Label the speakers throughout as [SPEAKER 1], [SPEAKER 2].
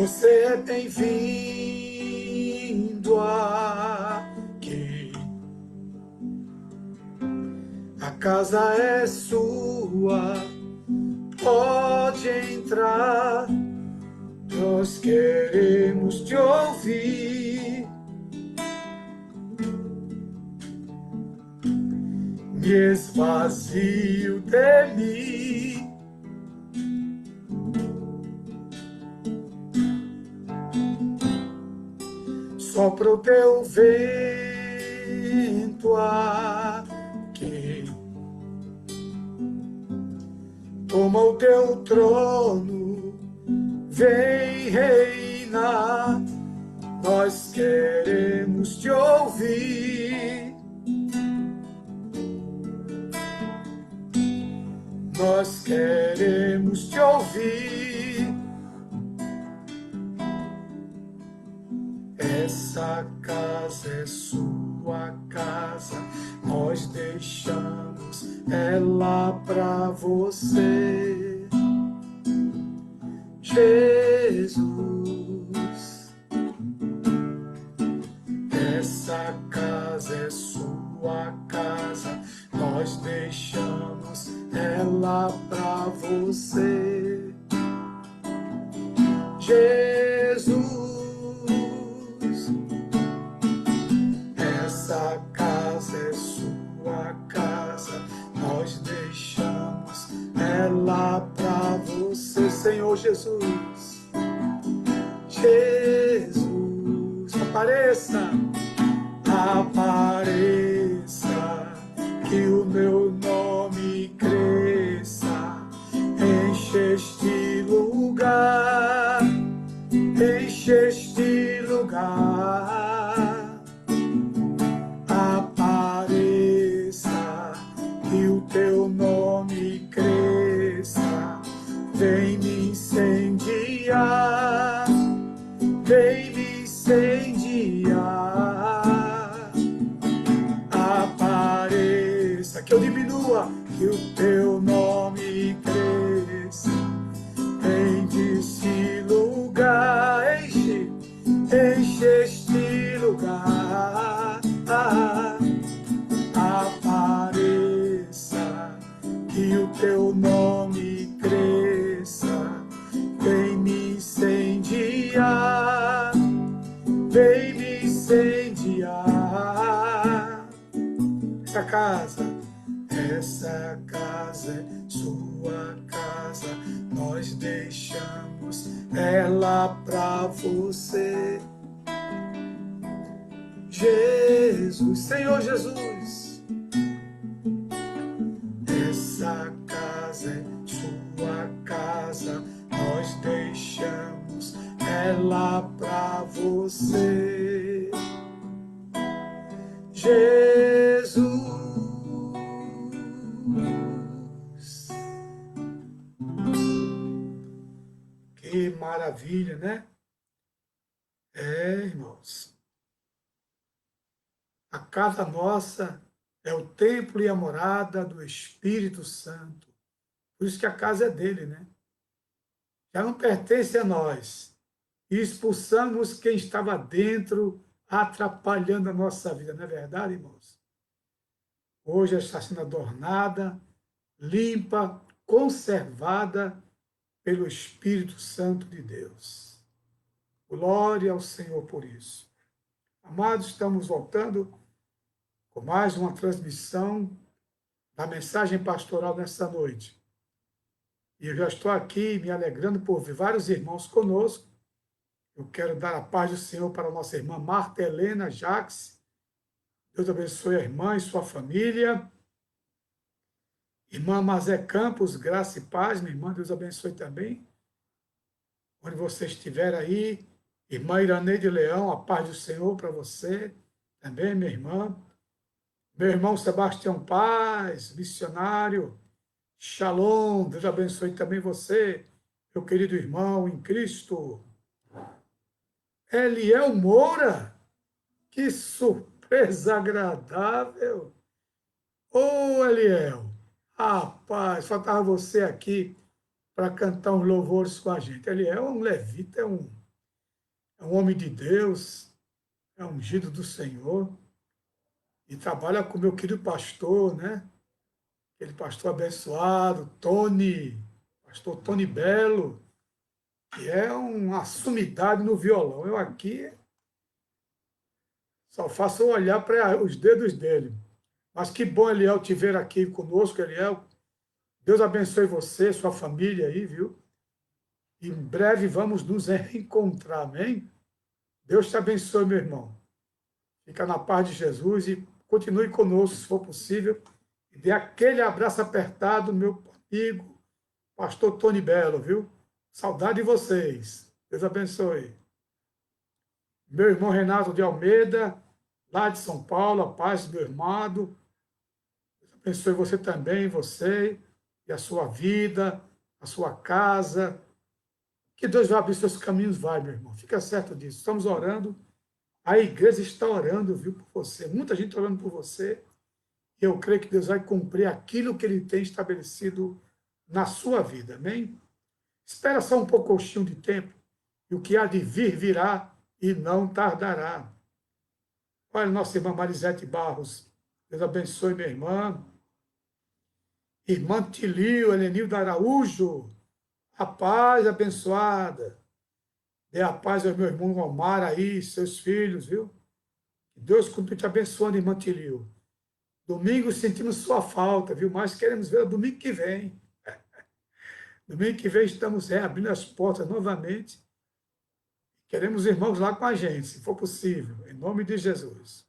[SPEAKER 1] Você é bem-vindo aqui. A casa é sua, pode entrar. Nós queremos te ouvir. Me esvazio de mim. Sopra o teu vento aqui. Toma o teu trono, vem reinar. Nós queremos te ouvir. Nós queremos te ouvir. Essa casa é sua casa, nós deixamos ela pra você. Jesus, essa casa é sua casa, nós deixamos ela pra você. Jesus, essa casa é sua casa, nós deixamos ela pra você, Senhor Jesus. Jesus, apareça, apareça, que o meu nome cresça, enche este lugar, enche este lugar. Apareça, que o teu nome cresça, vem me incendiar, vem me incendiar. Apareça, que eu diminua, que o teu nome cresça, vem desse lugar, enche, enche este lugar. Apareça, que o teu nome cresça, vem me incendiar, vem me incendiar. Essa casa é sua casa, nós deixamos ela pra você. Jesus, Senhor Jesus, essa casa é sua casa, nós deixamos ela pra você. Jesus, que maravilha, né? Irmãos, a casa nossa é o templo e a morada do Espírito Santo. Por isso que a casa é dele, né? Já não pertence a nós. E expulsamos quem estava dentro, atrapalhando a nossa vida. Não é verdade, irmãos? Hoje ela está sendo adornada, limpa, conservada pelo Espírito Santo de Deus. Glória ao Senhor por isso. Amados, estamos voltando com mais uma transmissão da mensagem pastoral nesta noite. E eu já estou aqui me alegrando por ver vários irmãos conosco. Eu quero dar a paz do Senhor para a nossa irmã Marta Helena Jacques. Deus abençoe a irmã e sua família. Irmã Mazé Campos, graça e paz, minha irmã, Deus abençoe também. Onde você estiver aí, irmã Iraneide Leão, a paz do Senhor para você também, minha irmã. Meu irmão Sebastião Paz, missionário, Shalom, Deus abençoe também você, meu querido irmão em Cristo. Eliel Moura, que surpresa agradável. Ô, Eliel, rapaz, faltava você aqui para cantar uns louvores com a gente. Eliel é um levita, é um é um homem de Deus, é ungido do Senhor, e trabalha com meu querido pastor, né? Aquele pastor abençoado, pastor Tony Belo, que é uma sumidade no violão. Eu aqui só faço olhar para os dedos dele. Mas que bom, Eliel, te ver aqui conosco, Eliel. Deus abençoe você, sua família aí, viu? Em breve vamos nos reencontrar, amém? Deus te abençoe, meu irmão. Fica na paz de Jesus e continue conosco, se for possível. E dê aquele abraço apertado, meu amigo, pastor Tony Belo, viu? Saudade de vocês. Deus abençoe. Meu irmão Renato de Almeida, lá de São Paulo, a paz, meu irmão. Deus abençoe você também, você e a sua vida, a sua casa. Que Deus vai abrir seus caminhos, vai, meu irmão. Fica certo disso. Estamos orando. A igreja está orando, viu, por você. Muita gente orando por você. E eu creio que Deus vai cumprir aquilo que Ele tem estabelecido na sua vida. Amém? Espera só um pouquinho de tempo. E o que há de vir, virá e não tardará. Olha, nossa irmã Marisete Barros. Deus abençoe, minha irmã. Irmã Tilio, Helenilda Araújo. A paz abençoada. Dê a paz ao meu irmão Omar aí, seus filhos, viu? Que Deus continue te abençoando, irmã Tilio. Domingo sentimos sua falta, viu? Mas queremos ver domingo que vem. Domingo que vem estamos reabrindo as portas novamente. Queremos irmãos lá com a gente, se for possível, em nome de Jesus.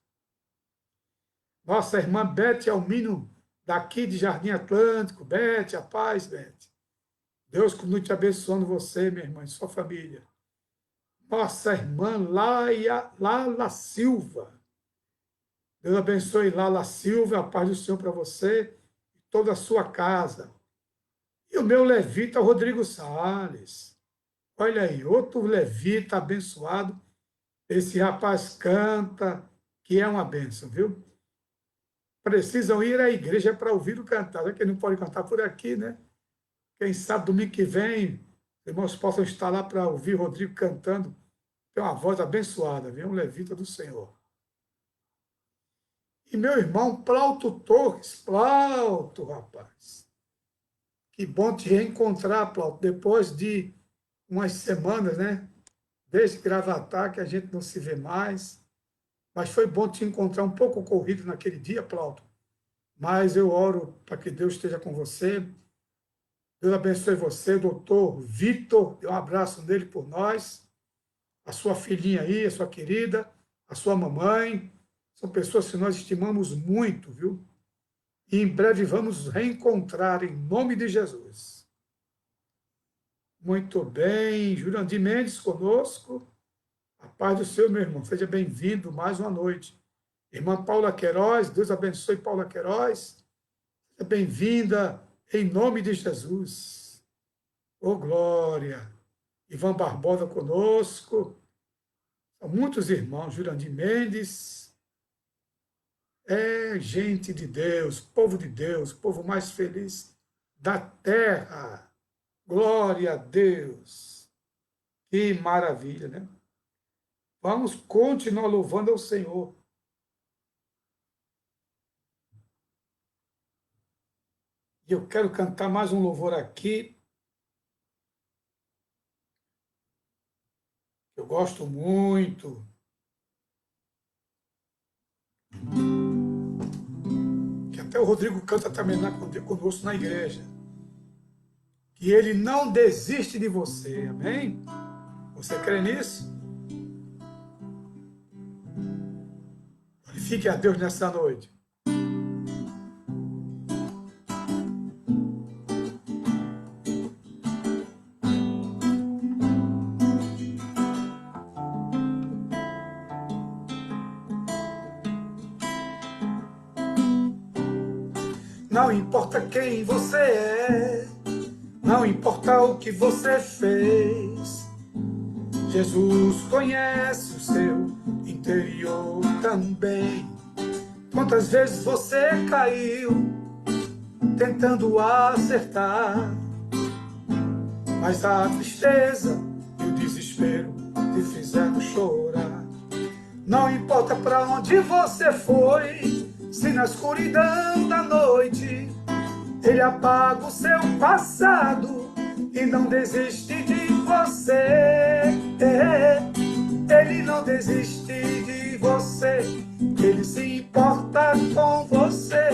[SPEAKER 1] Nossa irmã Bete Almino, daqui de Jardim Atlântico. Bete, a paz, Bete. Deus continue te abençoando você, minha irmã, e sua família. Nossa irmã Lala Silva. Deus abençoe Lala Silva, a paz do Senhor para você e toda a sua casa. E o meu levita Rodrigo Salles. Olha aí, outro levita abençoado. Esse rapaz canta, que é uma bênção, viu? Precisam ir à igreja para ouvir o cantar. Já que ele não pode cantar por aqui, né? Quem sabe domingo que vem, os irmãos possam estar lá para ouvir Rodrigo cantando. Tem uma voz abençoada, viu? Um levita do Senhor. E meu irmão Plauto Torres. Plauto, rapaz. Que bom te reencontrar, Plauto, depois de umas semanas, né? Desde Gravatar, que a gente não se vê mais. Mas foi bom te encontrar um pouco corrido naquele dia, Plauto. Mas eu oro para que Deus esteja com você. Deus abençoe você, doutor Vitor. Dê um abraço nele por nós. A sua filhinha aí, a sua querida, a sua mamãe. São pessoas que nós estimamos muito, viu? E em breve vamos reencontrar em nome de Jesus. Muito bem, Jurandir Mendes conosco. A paz do Senhor, meu irmão. Seja bem-vindo mais uma noite. Irmã Paula Queiroz, Deus abençoe Paula Queiroz. Seja bem-vinda em nome de Jesus. Oh, glória. Ivan Barbosa conosco. São muitos irmãos. Jurandir Mendes. É gente de Deus, povo mais feliz da terra. Glória a Deus. Que maravilha, né? Vamos continuar louvando ao Senhor. E eu quero cantar mais um louvor aqui. Eu gosto muito. Que até o Rodrigo canta também conosco na igreja. Que ele não desiste de você, amém? Você crê nisso? Glorifique a Deus nessa noite. Não importa quem você é, não importa o que você fez, Jesus conhece o seu interior também. Quantas vezes você caiu tentando acertar, mas a tristeza e o desespero te fizeram chorar. importa para onde você foi, se na escuridão da noite ele apaga o seu passado e não desiste de você. Ele não desiste de você, ele se importa com você,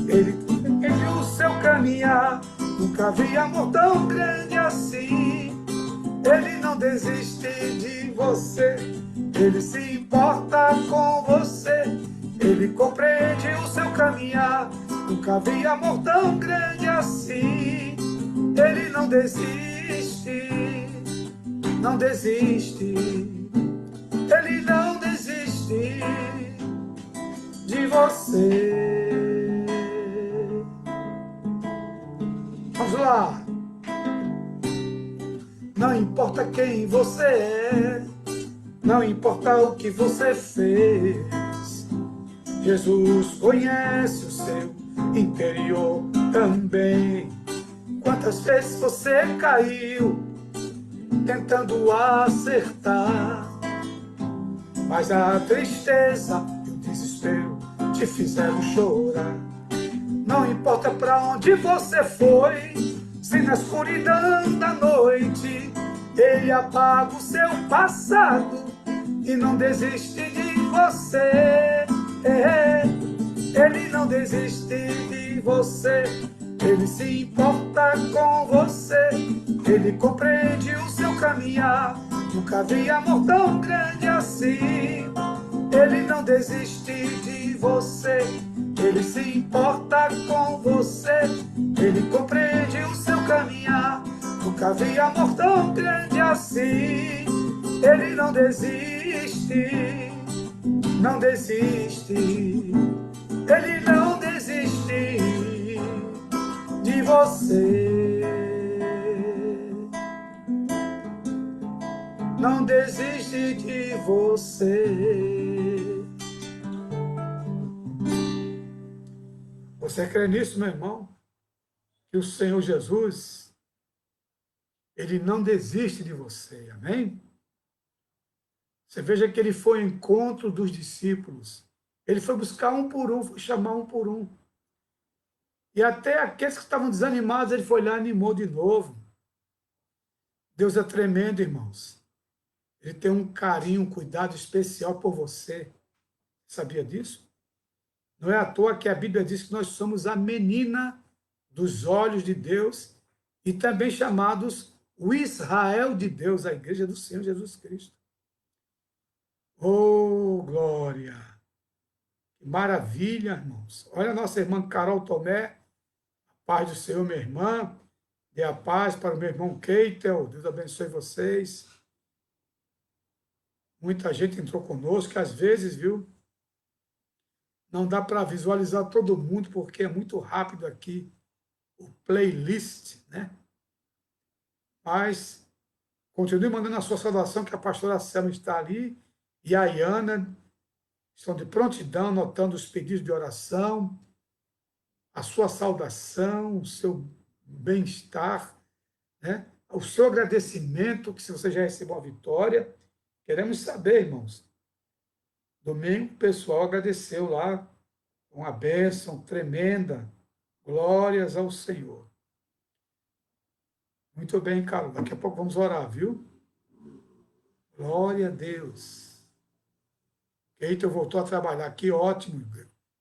[SPEAKER 1] ele entende o seu caminhar. Nunca vi amor tão grande assim. Ele não desiste de você, ele se importa com você, ele compreende o seu caminhar. Nunca vi amor tão grande assim. Ele não desiste, não desiste. Ele não desiste de você. Vamos lá. Não importa quem você é, não importa o que você fez, Jesus conhece o seu interior também. Quantas vezes você caiu tentando acertar, mas a tristeza e o desespero te fizeram chorar. Não importa para onde você foi, se na escuridão da noite ele apaga o seu passado e não desiste de você. Ele não desiste de você, ele se importa com você, ele compreende o seu caminhar. Nunca vi amor tão grande assim. Ele não desiste de você, ele se importa com você, ele compreende o seu caminhar. Nunca vi amor tão grande assim. Ele não desiste, não desiste. Ele não desiste de você. Não desiste de você. Você crê nisso, meu irmão? Que o Senhor Jesus, ele não desiste de você, amém? Você veja que ele foi ao encontro dos discípulos. Ele foi buscar um por um, foi chamar um por um. E até aqueles que estavam desanimados, ele foi lá e animou de novo. Deus é tremendo, irmãos. Ele tem um carinho, um cuidado especial por você. Sabia disso? Não é à toa que a Bíblia diz que nós somos a menina dos olhos de Deus e também chamados o Israel de Deus, a igreja do Senhor Jesus Cristo. Oh, glória! Que maravilha, irmãos. Olha a nossa irmã Carol Tomé. Paz do Senhor, minha irmã. Dê a paz para o meu irmão Keitel. Deus abençoe vocês. Muita gente entrou conosco, que às vezes, viu, não dá para visualizar todo mundo, porque é muito rápido aqui o playlist, né? Mas continue mandando a sua saudação, que a pastora Selma está ali, e a Iana estão de prontidão, anotando os pedidos de oração, a sua saudação, o seu bem-estar, né? O seu agradecimento, que se você já recebeu a vitória. Queremos saber, irmãos. Domingo o pessoal agradeceu lá, uma bênção tremenda. Glórias ao Senhor. Muito bem, Carlos. Daqui a pouco vamos orar, viu? Glória a Deus. Keitel voltou a trabalhar aqui, ótimo.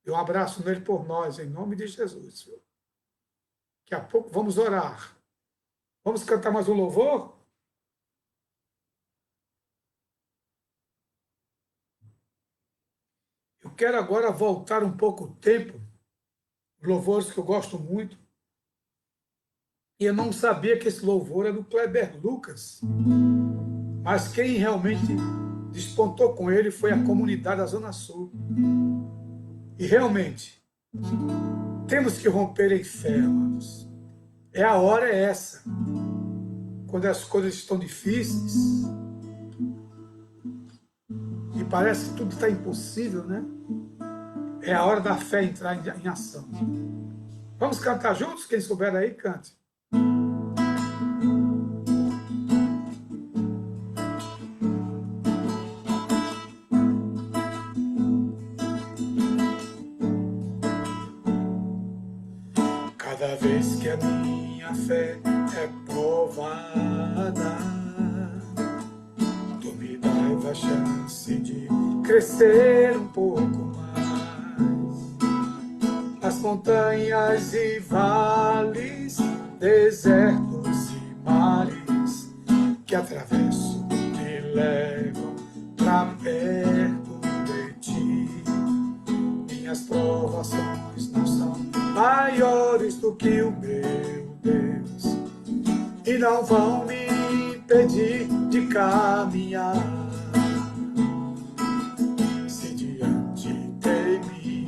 [SPEAKER 1] Dê um abraço nele por nós, em nome de Jesus. Viu? Daqui a pouco vamos orar. Vamos cantar mais um louvor? Eu quero agora voltar um pouco o tempo, louvores que eu gosto muito, e eu não sabia que esse louvor era do Kleber Lucas, mas quem realmente despontou com ele foi a comunidade da Zona Sul. E realmente, temos que romper em fé, amados. A hora é essa, quando as coisas estão difíceis, e parece que tudo está impossível, né? É a hora da fé entrar em ação. Vamos cantar juntos? Quem souber aí, cante. vez que a minha fé é provada, tu me dás a chance de crescer um pouco mais. As montanhas e vales, desertos e mares que atravesso me levam pra perto de ti. Minhas provações não são maiores do que o meu Deus e não vão me impedir de caminhar. Se diante de mim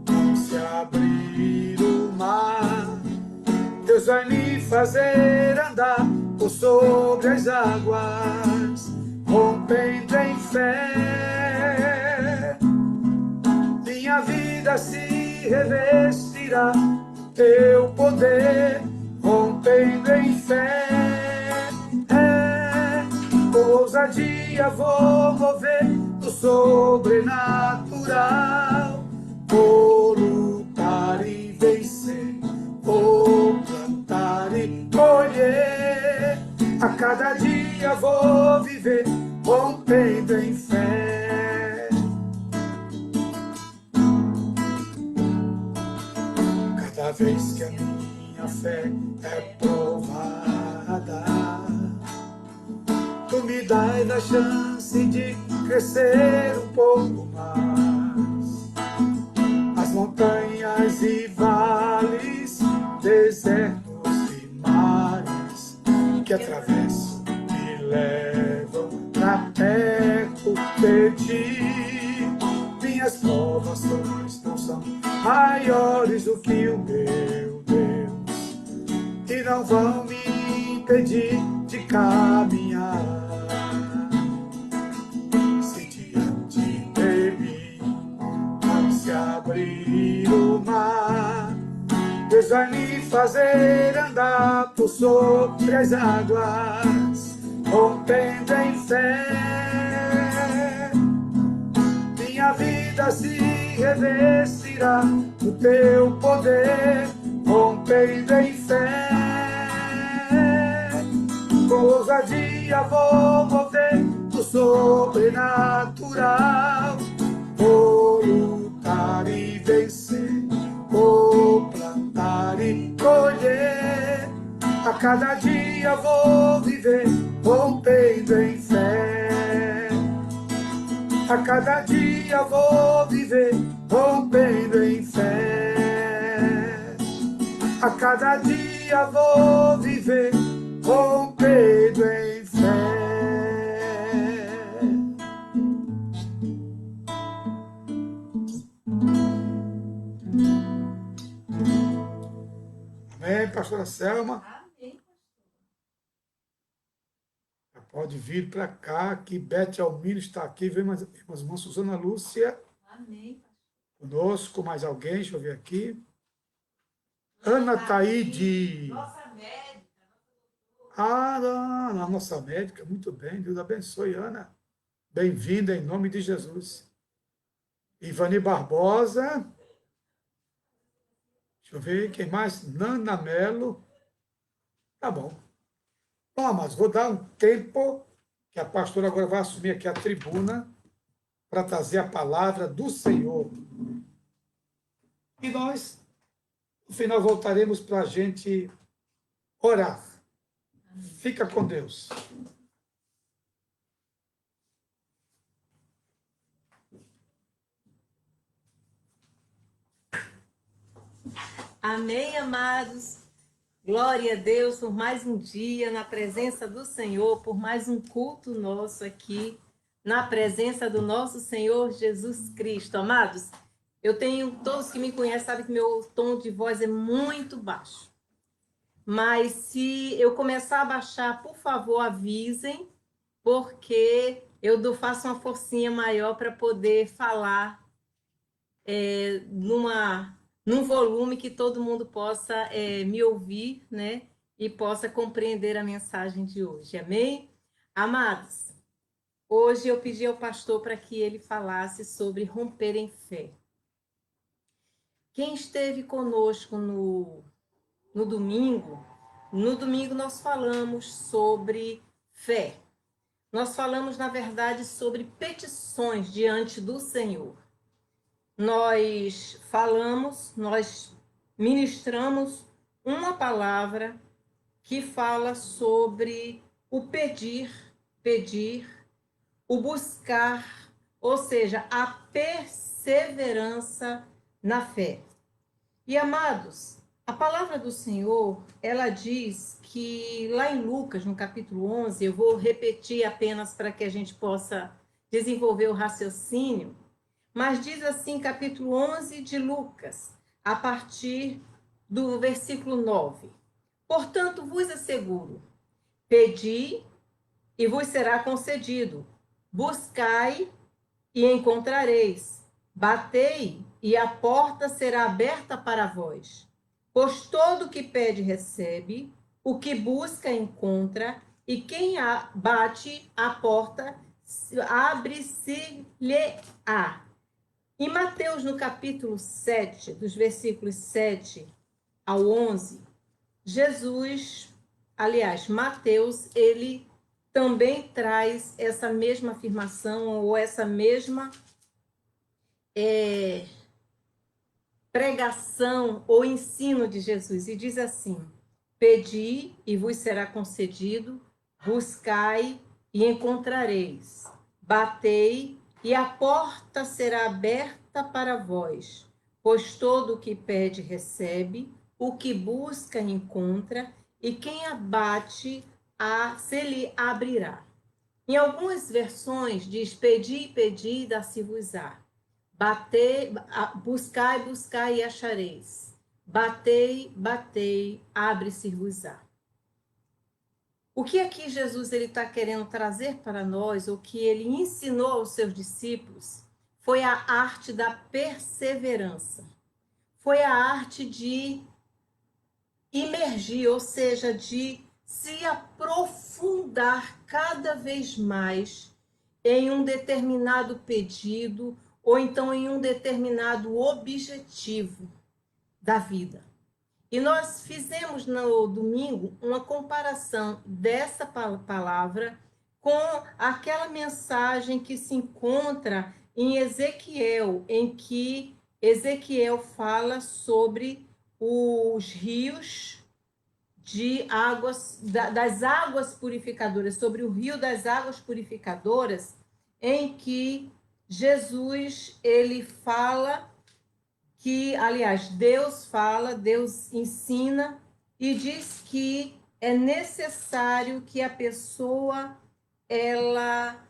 [SPEAKER 1] não se abrir o mar, Deus vai me fazer andar por sobre as águas, rompendo em fé. Minha vida se revestirá teu poder, rompendo em fé. Com ousadia vou mover do sobrenatural, vou lutar e vencer, vou plantar e colher. A cada dia vou viver, rompendo em fé. Cada vez que a minha fé é provada, tu me dás a chance de crescer um pouco mais. As montanhas e vales, desertos e mares que atravesso me levam pra perto de ti. Minhas provações não são maiores do que o meu Deus e não vão me impedir de caminhar. Se diante de mim não se abrir o mar, Deus vai me fazer andar por sobre as águas, rompendo em fé. Minha vida se revestirá do teu poder, rompendo em fé. Com ousadia vou mover do sobrenatural, vou lutar e vencer, vou plantar e colher. A cada dia vou viver, rompendo em fé. A cada dia vou viver, rompendo em fé. A cada dia vou viver, rompendo em fé. Amém, pastora Selma?
[SPEAKER 2] Amém.
[SPEAKER 1] Pode vir para cá, que Bete Almino está aqui. Vem mais irmã Suzana Lúcia.
[SPEAKER 2] Amém.
[SPEAKER 1] Conosco, mais alguém, deixa eu ver aqui. Ana Taide.
[SPEAKER 2] Nossa médica.
[SPEAKER 1] Ah, a nossa médica, muito bem. Deus abençoe, Ana. Bem-vinda em nome de Jesus. Ivani Barbosa. Deixa eu ver quem mais. Nana Melo. Tá bom. Bom, mas vou dar um tempo que a pastora agora vai assumir aqui a tribuna para trazer a palavra do Senhor. E nós, no final, voltaremos para a gente orar. Fica com Deus.
[SPEAKER 2] Amém, amados. Glória a Deus por mais um dia na presença do Senhor, por mais um culto nosso aqui, na presença do nosso Senhor Jesus Cristo. Amados, todos que me conhecem sabem que meu tom de voz é muito baixo. Mas se eu começar a baixar, por favor, avisem, porque eu faço uma forcinha maior para poder falar num volume que todo mundo possa me ouvir, né? E possa compreender a mensagem de hoje. Amém? Amados, hoje eu pedi ao pastor para que ele falasse sobre romper em fé. Quem esteve conosco no no domingo. No domingo nós falamos sobre fé. Nós falamos, na verdade, sobre petições diante do Senhor. Nós ministramos uma palavra que fala sobre o pedir, o buscar, ou seja, a perseverança na fé. E, amados, a palavra do Senhor, ela diz que lá em Lucas, no capítulo 11, eu vou repetir apenas para que a gente possa desenvolver o raciocínio, mas diz assim, capítulo 11 de Lucas, a partir do versículo 9. Portanto, vos asseguro, pedi e vos será concedido, buscai e encontrareis, batei e a porta será aberta para vós. Pois todo o que pede recebe, o que busca encontra, e quem bate a porta abre-se-lhe-á. Em Mateus, no capítulo 7, dos versículos 7 ao 11, Mateus, ele também traz essa mesma afirmação ou essa mesma pregação ou ensino de Jesus. E diz assim: pedi e vos será concedido, buscai e encontrareis, batei e a porta será aberta para vós. Pois todo o que pede recebe, o que busca encontra, e quem abate se lhe abrirá. Em algumas versões diz: pedi, pedi, dá-se-vos-á. Buscai, buscai e achareis. Batei, batei, abre-se-vos-á. O que aqui Jesus está querendo trazer para nós, o que ele ensinou aos seus discípulos, foi a arte da perseverança. Foi a arte de imergir, ou seja, de se aprofundar cada vez mais em um determinado pedido ou então em um determinado objetivo da vida. E nós fizemos no domingo uma comparação dessa palavra com aquela mensagem que se encontra em Ezequiel, em que Ezequiel fala sobre os rios de águas, das águas purificadoras, sobre o rio das águas purificadoras, em que Jesus, ele fala que, aliás, Deus fala, Deus ensina e diz que é necessário que a pessoa, ela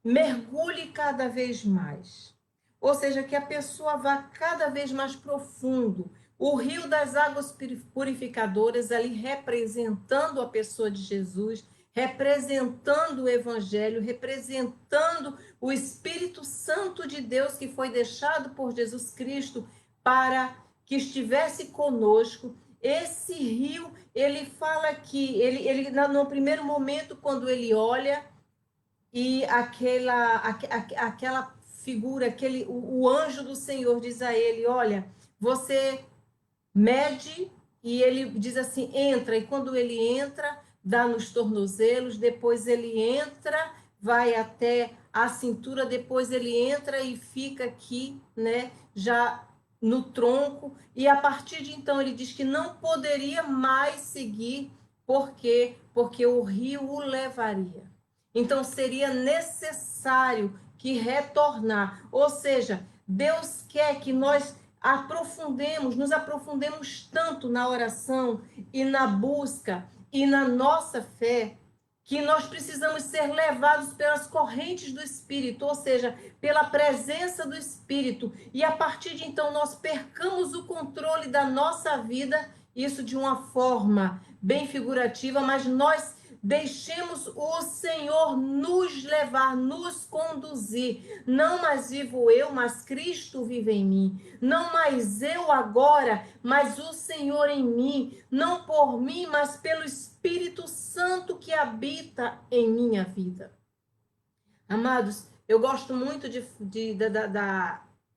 [SPEAKER 2] mergulhe cada vez mais. Ou seja, que a pessoa vá cada vez mais profundo. O rio das águas purificadoras, ali representando a pessoa de Jesus, representando o Evangelho, representando o Espírito Santo de Deus que foi deixado por Jesus Cristo para que estivesse conosco. Esse rio, ele fala que, ele no primeiro momento, quando ele olha, e aquela figura, o anjo do Senhor diz a ele: olha, você mede, e ele diz assim: entra, e quando ele entra, dá nos tornozelos, depois ele entra, vai até a cintura, depois ele entra e fica aqui, né, já no tronco, e a partir de então ele diz que não poderia mais seguir, porque o rio o levaria. Então seria necessário que retornar, ou seja, Deus quer que nós nos aprofundemos tanto na oração e na busca e na nossa fé, que nós precisamos ser levados pelas correntes do Espírito, ou seja, pela presença do Espírito, e a partir de então nós percamos o controle da nossa vida, isso de uma forma bem figurativa, mas nós deixemos o Senhor nos levar, nos conduzir. Não mais vivo eu, mas Cristo vive em mim. Não mais eu agora, mas o Senhor em mim. Não por mim, mas pelo Espírito Santo que habita em minha vida. Amados, eu gosto muito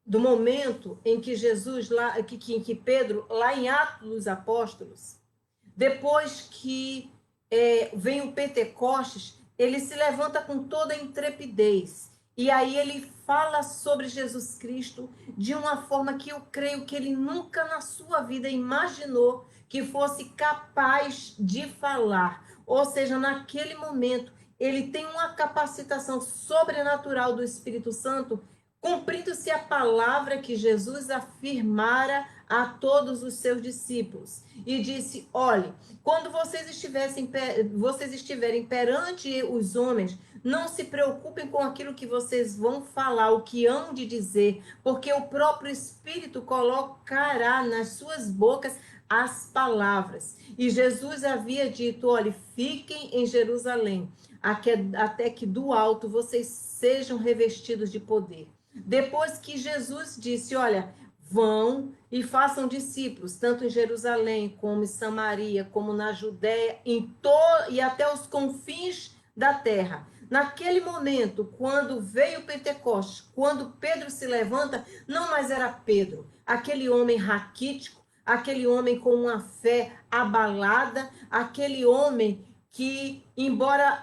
[SPEAKER 2] do momento em que Jesus, lá, que Pedro, lá em Atos dos Apóstolos, depois que vem o Pentecostes, ele se levanta com toda a intrepidez. E aí ele fala sobre Jesus Cristo de uma forma que eu creio que ele nunca na sua vida imaginou que fosse capaz de falar. Ou seja, naquele momento, ele tem uma capacitação sobrenatural do Espírito Santo, cumprindo-se a palavra que Jesus afirmara a todos os seus discípulos. E disse: olhe, quando vocês estiverem perante os homens, não se preocupem com aquilo que vocês vão falar, o que hão de dizer, porque o próprio Espírito colocará nas suas bocas as palavras. E Jesus havia dito: olhe, fiquem em Jerusalém, até que do alto vocês sejam revestidos de poder. Depois que Jesus disse: olha, vão e façam discípulos, tanto em Jerusalém, como em Samaria, como na Judéia, e até os confins da terra. Naquele momento, quando veio o Pentecostes, quando Pedro se levanta, não mais era Pedro, aquele homem raquítico, aquele homem com uma fé abalada, aquele homem que, embora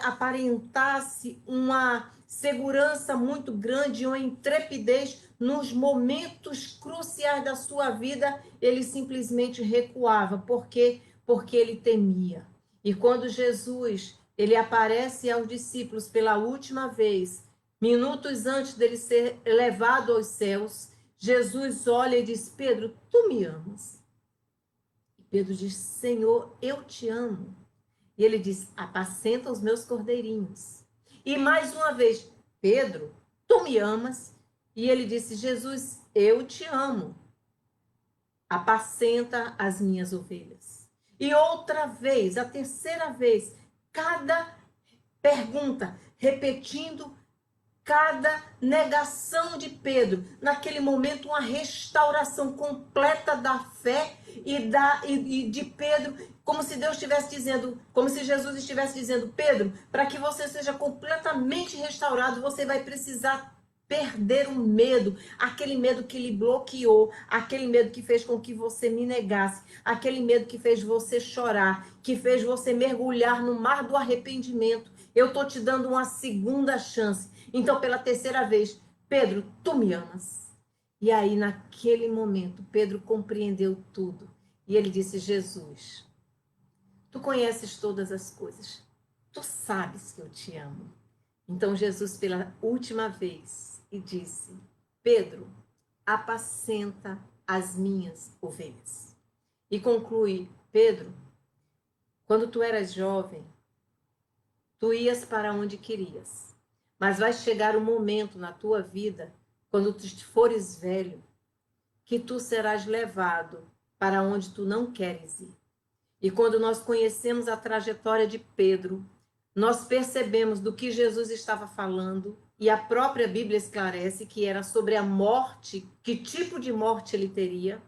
[SPEAKER 2] aparentasse uma segurança muito grande, uma intrepidez, nos momentos cruciais da sua vida, ele simplesmente recuava. Por quê? Porque ele temia. E quando Jesus, ele aparece aos discípulos pela última vez, minutos antes dele ser levado aos céus, Jesus olha e diz: Pedro, tu me amas? E Pedro diz: Senhor, eu te amo. E ele diz: apacenta os meus cordeirinhos. E mais uma vez: Pedro, tu me amas? E ele disse: Jesus, eu te amo. Apacenta as minhas ovelhas. E outra vez, a terceira vez, cada pergunta, repetindo cada negação de Pedro. Naquele momento, uma restauração completa da fé e de Pedro, como se Deus estivesse dizendo, como se Jesus estivesse dizendo: Pedro, para que você seja completamente restaurado, você vai precisar perder o medo, aquele medo que lhe bloqueou, aquele medo que fez com que você me negasse, aquele medo que fez você chorar, que fez você mergulhar no mar do arrependimento. Eu estou te dando uma segunda chance. Então, pela terceira vez: Pedro, tu me amas? E aí, naquele momento, Pedro compreendeu tudo. E ele disse: Jesus, tu conheces todas as coisas. Tu sabes que eu te amo. Então, Jesus, pela última vez, e disse: Pedro, apacenta as minhas ovelhas. E conclui: Pedro, quando tu eras jovem, tu ias para onde querias. Mas vai chegar um momento na tua vida, quando tu fores velho, que tu serás levado para onde tu não queres ir. E quando nós conhecemos a trajetória de Pedro, nós percebemos do que Jesus estava falando, e a própria Bíblia esclarece que era sobre a morte, que tipo de morte ele teria,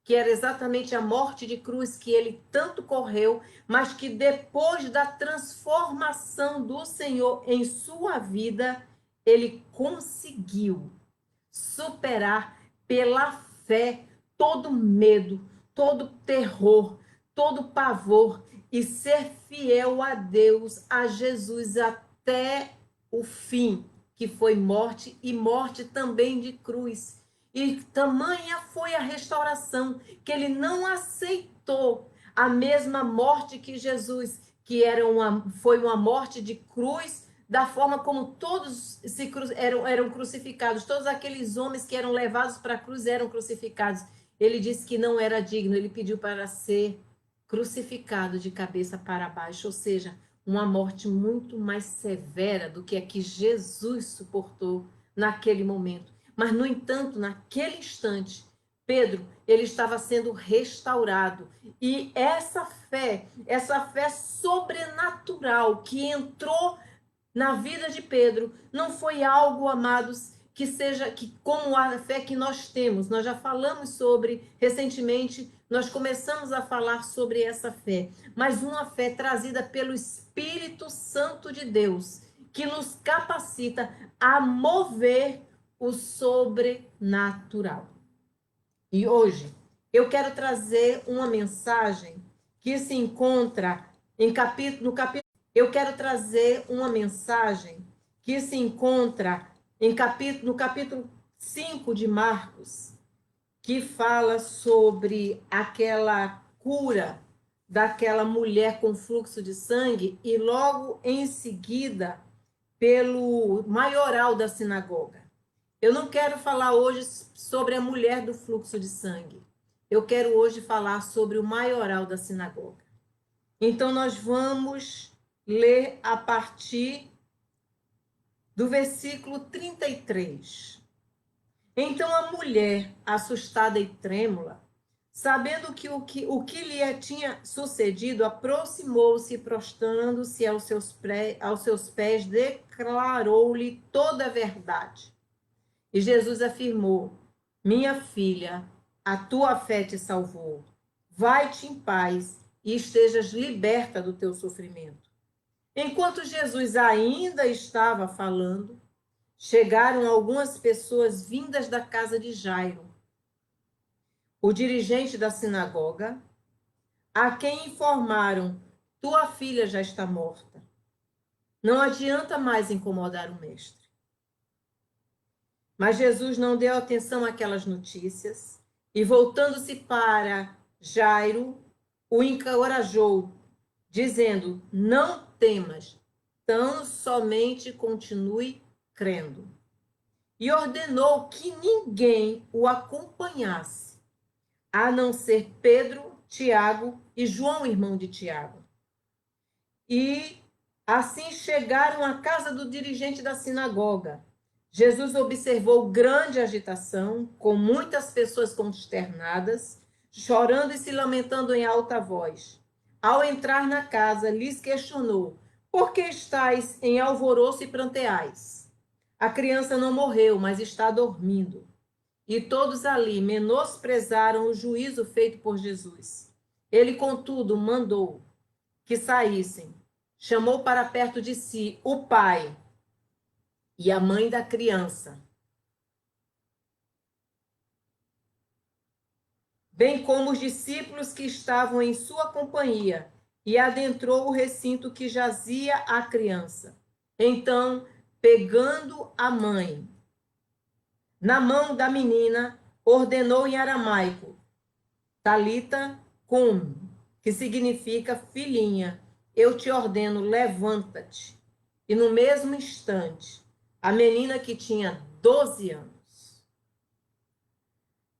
[SPEAKER 2] que era exatamente a morte de cruz que ele tanto correu, mas que depois da transformação do Senhor em sua vida, ele conseguiu superar pela fé todo medo, todo terror, todo pavor e ser fiel a Deus, a Jesus até o fim, que foi morte e morte também de cruz. E tamanha foi a restauração que ele não aceitou a mesma morte que Jesus, que foi uma morte de cruz, da forma como todos eram crucificados, todos aqueles homens que eram levados para a cruz eram crucificados. Ele disse que não era digno, ele pediu para ser crucificado de cabeça para baixo, ou seja, uma morte muito mais severa do que a que Jesus suportou naquele momento. Mas, no entanto, naquele instante, Pedro, ele estava sendo restaurado. E essa fé sobrenatural que entrou na vida de Pedro, não foi algo, amados, que seja que como a fé que nós temos. Nós já falamos sobre, recentemente, nós começamos a falar sobre essa fé, mas uma fé trazida pelo Espírito Santo de Deus, que nos capacita a mover o sobrenatural. E hoje eu quero trazer uma mensagem que se encontra no capítulo. Eu quero trazer uma mensagem que se encontra no capítulo 5 de Marcos, que fala sobre aquela cura daquela mulher com fluxo de sangue e logo em seguida pelo maioral da sinagoga. Eu não quero falar hoje sobre a mulher do fluxo de sangue. Eu quero hoje falar sobre o maioral da sinagoga. Então nós vamos ler a partir do versículo 33. Então a mulher, assustada e trêmula, sabendo que o que lhe tinha sucedido, aproximou-se e, prostrando-se aos seus pés, declarou-lhe toda a verdade. E Jesus afirmou: minha filha, a tua fé te salvou. Vai-te em paz e estejas liberta do teu sofrimento. Enquanto Jesus ainda estava falando, chegaram algumas pessoas vindas da casa de Jairo, o dirigente da sinagoga, a quem informaram: tua filha já está morta. Não adianta mais incomodar o mestre. Mas Jesus não deu atenção àquelas notícias e, voltando-se para Jairo, o encorajou, dizendo: não temas, tão somente continue crendo. E ordenou que ninguém o acompanhasse, a não ser Pedro, Tiago e João, irmão de Tiago. E assim chegaram à casa do dirigente da sinagoga. Jesus observou grande agitação, com muitas pessoas consternadas, chorando e se lamentando em alta voz. Ao entrar na casa, lhes questionou: por que estáis em alvoroço e pranteais? A criança não morreu, mas está dormindo. E todos ali menosprezaram o juízo feito por Jesus. Ele, contudo, mandou que saíssem. Chamou para perto de si o pai e a mãe da criança, bem como os discípulos que estavam em sua companhia, e adentrou o recinto que jazia a criança. Então, pegando a mãe na mão da menina, ordenou em aramaico: Talita cum, que significa filhinha, eu te ordeno, levanta-te. E no mesmo instante, a menina, que tinha 12 anos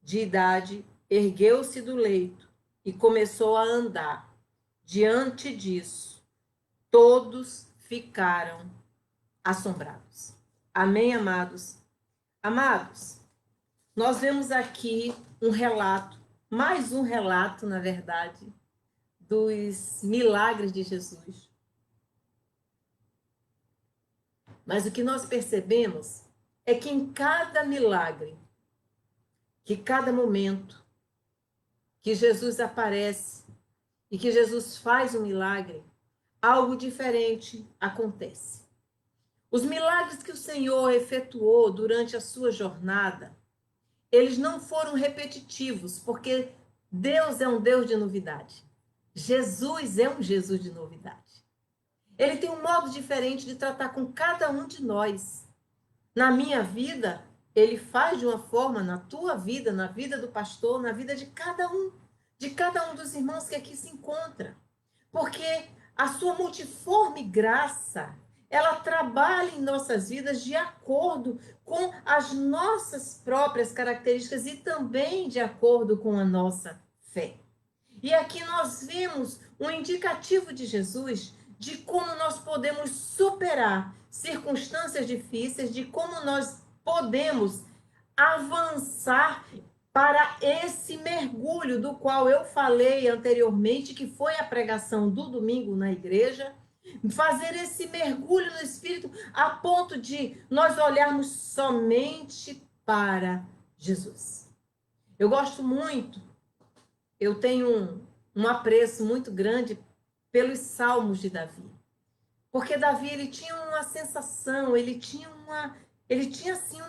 [SPEAKER 2] de idade, ergueu-se do leito e começou a andar. Diante disso, todos ficaram assombrados. Amém, amados? Amados, nós vemos aqui um relato, mais um relato, na verdade, dos milagres de Jesus. Mas o que nós percebemos é que em cada milagre, que cada momento que Jesus aparece e que Jesus faz um milagre, algo diferente acontece. Os milagres que o Senhor efetuou durante a sua jornada, eles não foram repetitivos, porque Deus é um Deus de novidade. Jesus é um Jesus de novidade. Ele tem um modo diferente de tratar com cada um de nós. Na minha vida, ele faz de uma forma, na tua vida, na vida do pastor, na vida de cada um dos irmãos que aqui se encontra. Porque a sua multiforme graça, ela trabalha em nossas vidas de acordo com as nossas próprias características e também de acordo com a nossa fé. E aqui nós vemos um indicativo de Jesus de como nós podemos superar circunstâncias difíceis, de como nós podemos avançar para esse mergulho do qual eu falei anteriormente, que foi a pregação do domingo na igreja, fazer esse mergulho no Espírito a ponto de nós olharmos somente para Jesus. Eu gosto muito, eu tenho um apreço muito grande pelos salmos de Davi. Porque Davi, ele tinha uma sensação, ele tinha assim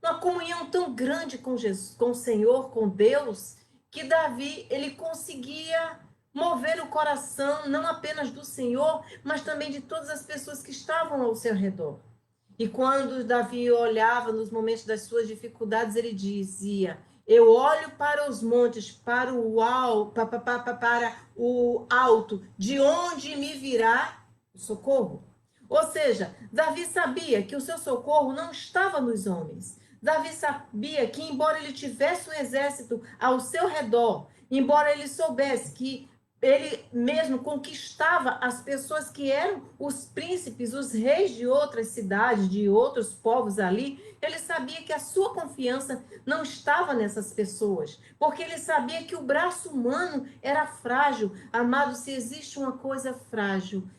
[SPEAKER 2] uma comunhão tão grande com Jesus, com o Senhor, com Deus, que Davi, ele conseguia mover o coração não apenas do Senhor, mas também de todas as pessoas que estavam ao seu redor. E quando Davi olhava nos momentos das suas dificuldades, ele dizia: eu olho para os montes, para o alto, de onde me virá o socorro. Ou seja, Davi sabia que o seu socorro não estava nos homens. Davi sabia que, embora ele tivesse um exército ao seu redor, embora ele soubesse que ele mesmo conquistava as pessoas que eram os príncipes, os reis de outras cidades, de outros povos ali, ele sabia que a sua confiança não estava nessas pessoas, porque ele sabia que o braço humano era frágil. Amado, se existe uma coisa frágil,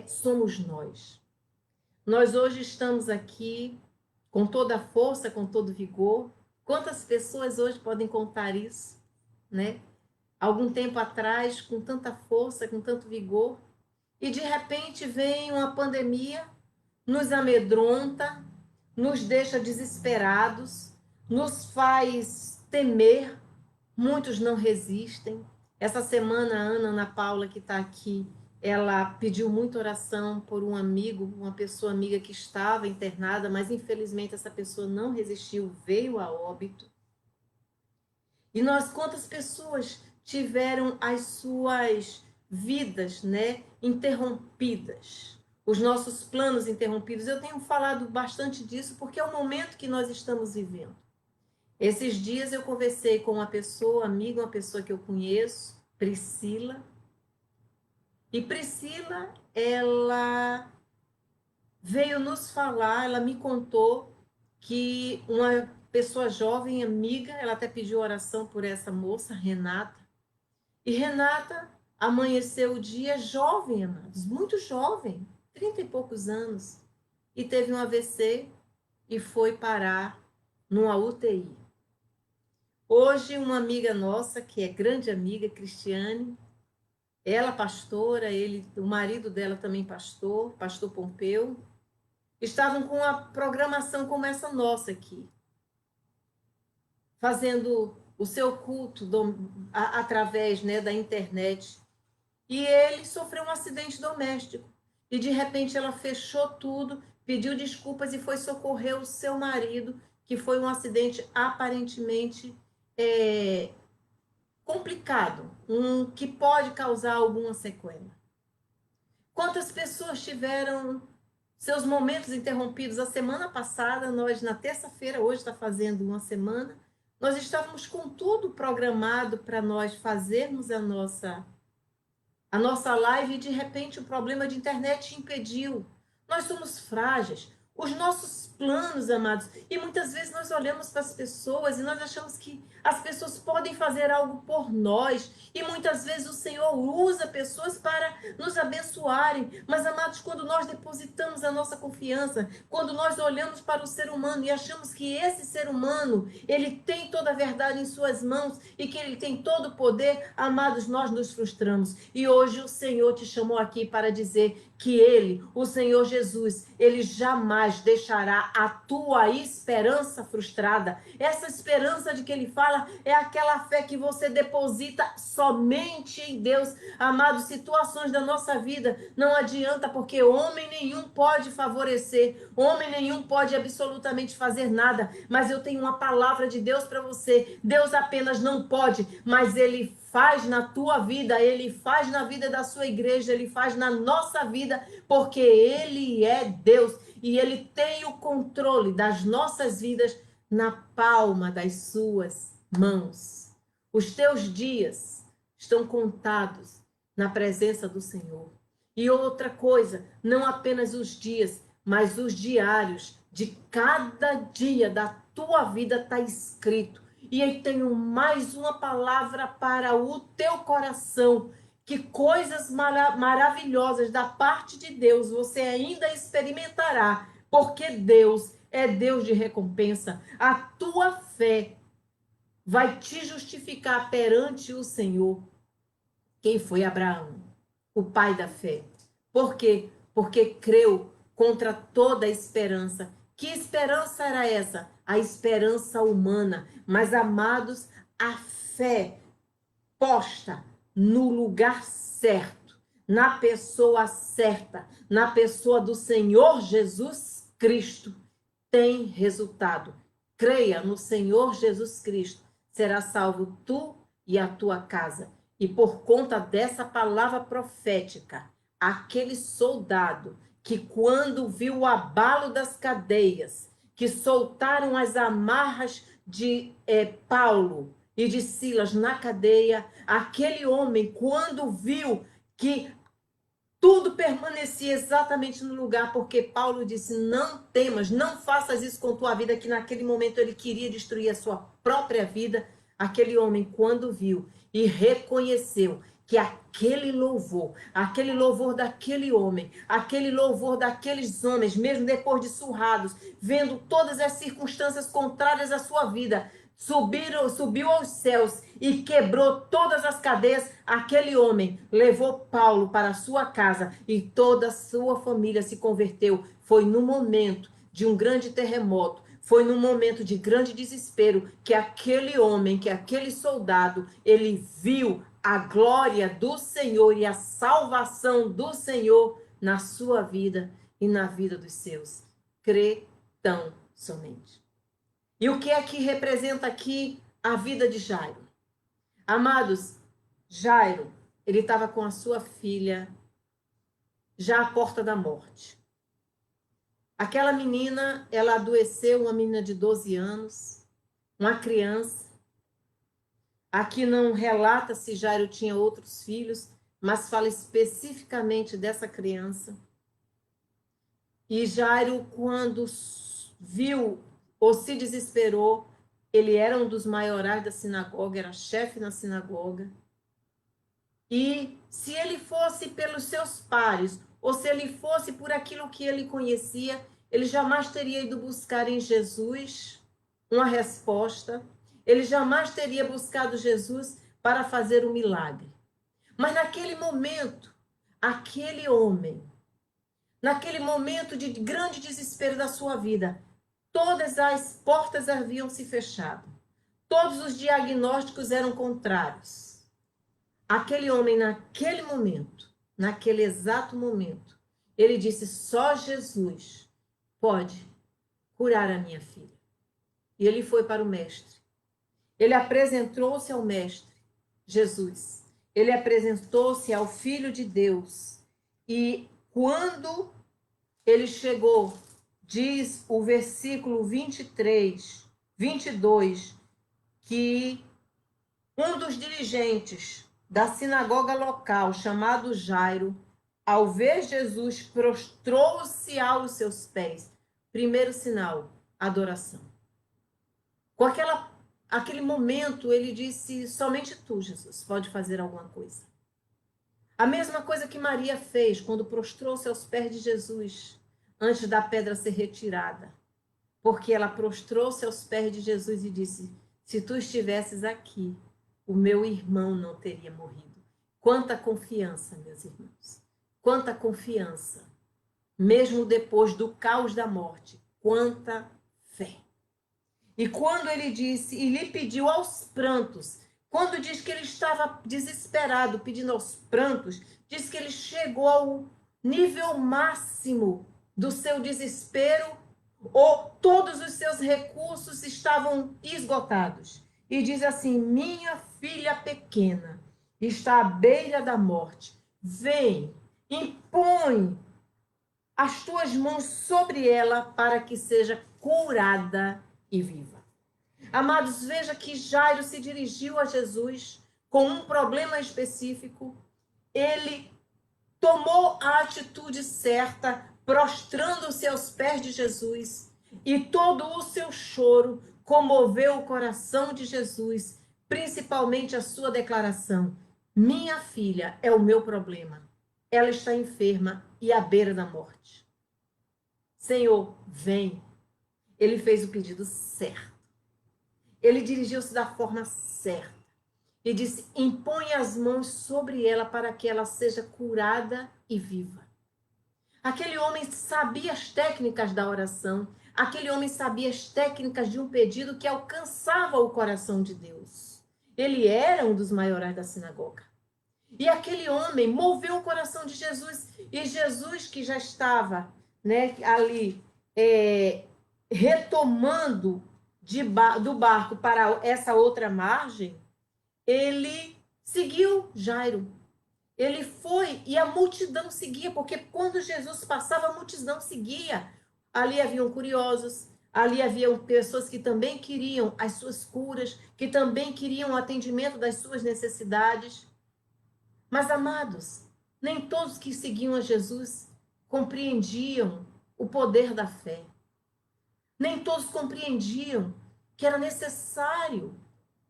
[SPEAKER 2] somos nós. Nós hoje estamos aqui com toda a força, com todo vigor. Quantas pessoas hoje podem contar isso, né? Algum tempo atrás, com tanta força, com tanto vigor, e de repente vem uma pandemia, nos amedronta, nos deixa desesperados, nos faz temer, muitos não resistem. Essa semana, a Ana Paula, que está aqui, ela pediu muita oração por um amigo, uma pessoa amiga que estava internada, mas infelizmente essa pessoa não resistiu, veio a óbito. E quantas pessoas tiveram as suas vidas, né, interrompidas, os nossos planos interrompidos. Eu tenho falado bastante disso porque é o momento que nós estamos vivendo. Esses dias eu conversei com uma pessoa, amiga, uma pessoa que eu conheço, Priscila. E Priscila, ela veio nos falar, ela me contou que uma pessoa jovem, amiga, ela até pediu oração por essa moça, Renata. E Renata amanheceu o dia jovem, amados, muito jovem, 30 e poucos anos, e teve um AVC e foi parar numa UTI. Hoje, uma amiga nossa, que é grande amiga, Cristiane, ela pastora, o marido dela também pastor Pompeu, estavam com uma programação como essa nossa aqui, fazendo o seu culto através, né, da internet. E ele sofreu um acidente doméstico. E de repente ela fechou tudo, pediu desculpas e foi socorrer o seu marido, que foi um acidente aparentemente complicado, que pode causar alguma sequela. Quantas pessoas tiveram seus momentos interrompidos? A semana passada, nós na terça-feira, hoje está fazendo uma semana, nós estávamos com tudo programado para nós fazermos a nossa live e de repente o problema de internet impediu. Nós somos frágeis. Os nossos planos, amados, e muitas vezes nós olhamos para as pessoas e nós achamos que as pessoas podem fazer algo por nós, e muitas vezes o Senhor usa pessoas para nos abençoarem, mas, amados, quando nós depositamos a nossa confiança, quando nós olhamos para o ser humano e achamos que esse ser humano, ele tem toda a verdade em suas mãos e que ele tem todo o poder, amados, nós nos frustramos. E hoje o Senhor te chamou aqui para dizer que ele, o Senhor Jesus, ele jamais deixará a tua esperança frustrada. Essa esperança de que ele fala é aquela fé que você deposita somente em Deus. Amados, situações da nossa vida não adianta, porque homem nenhum pode favorecer, homem nenhum pode absolutamente fazer nada, mas eu tenho uma palavra de Deus para você. Deus apenas não pode, mas ele faz na tua vida, ele faz na vida da sua igreja, ele faz na nossa vida, porque ele é Deus e ele tem o controle das nossas vidas na palma das suas mãos. Os teus dias estão contados na presença do Senhor. E outra coisa, não apenas os dias, mas os diários de cada dia da tua vida está escrito. E eu tenho mais uma palavra para o teu coração, que coisas maravilhosas da parte de Deus você ainda experimentará, porque Deus é Deus de recompensa. A tua fé vai te justificar perante o Senhor. Quem foi Abraão? O pai da fé. Por quê? Porque creu contra toda a esperança Que esperança era essa? A esperança humana. Mas, amados, a fé posta no lugar certo, na pessoa certa, na pessoa do Senhor Jesus Cristo, tem resultado. Creia no Senhor Jesus Cristo, será salvo tu e a tua casa. E por conta dessa palavra profética, aquele soldado que, quando viu o abalo das cadeias, que soltaram as amarras de Paulo e de Silas na cadeia, aquele homem, quando viu que tudo permanecia exatamente no lugar, porque Paulo disse: não temas, não faças isso com tua vida, que naquele momento ele queria destruir a sua própria vida. Aquele homem, quando viu e reconheceu que aquele louvor daquele homem, aquele louvor daqueles homens, mesmo depois de surrados, vendo todas as circunstâncias contrárias à sua vida, subiu aos céus e quebrou todas as cadeias, aquele homem levou Paulo para a sua casa e toda a sua família se converteu. Foi no momento de um grande terremoto, foi num momento de grande desespero que aquele homem, que aquele soldado, ele viu a glória do Senhor e a salvação do Senhor na sua vida e na vida dos seus. Crê tão somente. E o que é que representa aqui a vida de Jairo? Amados, Jairo, ele estava com a sua filha já à porta da morte. Aquela menina, ela adoeceu, uma menina de 12 anos, uma criança. Aqui não relata se Jairo tinha outros filhos, mas fala especificamente dessa criança. E Jairo, quando viu ou se desesperou, ele era um dos maiorais da sinagoga, era chefe na sinagoga. E se ele fosse pelos seus pares, ou se ele fosse por aquilo que ele conhecia, ele jamais teria ido buscar em Jesus uma resposta. Ele jamais teria buscado Jesus para fazer um milagre. Mas naquele momento, aquele homem, naquele momento de grande desespero da sua vida, todas as portas haviam se fechado. Todos os diagnósticos eram contrários. Aquele homem, naquele momento, naquele exato momento, ele disse: só Jesus pode curar a minha filha. E ele foi para o mestre. Ele apresentou-se ao mestre, Jesus. Ele apresentou-se ao Filho de Deus. E quando ele chegou, diz o versículo 23, 22, que um dos dirigentes da sinagoga local, chamado Jairo, ao ver Jesus, prostrou-se aos seus pés. Primeiro sinal, adoração. Com aquele momento, ele disse: somente tu, Jesus, pode fazer alguma coisa. A mesma coisa que Maria fez quando prostrou-se aos pés de Jesus, antes da pedra ser retirada. Porque ela prostrou-se aos pés de Jesus e disse: se tu estivesses aqui, o meu irmão não teria morrido. Quanta confiança, meus irmãos. Quanta confiança. Mesmo depois do caos da morte. Quanta fé. E quando ele disse, e lhe pediu aos prantos, quando diz que ele estava desesperado, pedindo aos prantos, diz que ele chegou ao nível máximo do seu desespero, ou todos os seus recursos estavam esgotados. E diz assim: minha filha pequena está à beira da morte. Vem, impõe as tuas mãos sobre ela para que seja curada e viva. Amados, veja que Jairo se dirigiu a Jesus com um problema específico. Ele tomou a atitude certa, prostrando-se aos pés de Jesus, e todo o seu choro comoveu o coração de Jesus, principalmente a sua declaração: minha filha é o meu problema. Ela está enferma e à beira da morte. Senhor, vem. Ele fez o pedido certo. Ele dirigiu-se da forma certa. E disse: impõe as mãos sobre ela para que ela seja curada e viva. Aquele homem sabia as técnicas da oração. Aquele homem sabia as técnicas de um pedido que alcançava o coração de Deus. Ele era um dos maiorais da sinagoga. E aquele homem moveu o coração de Jesus. E Jesus, que já estava, né, ali, retomando do barco para essa outra margem, ele seguiu Jairo. Ele foi e a multidão seguia, porque quando Jesus passava, a multidão seguia. Ali haviam curiosos, ali haviam pessoas que também queriam as suas curas, que também queriam o atendimento das suas necessidades. Mas, amados, nem todos que seguiam a Jesus compreendiam o poder da fé. Nem todos compreendiam que era necessário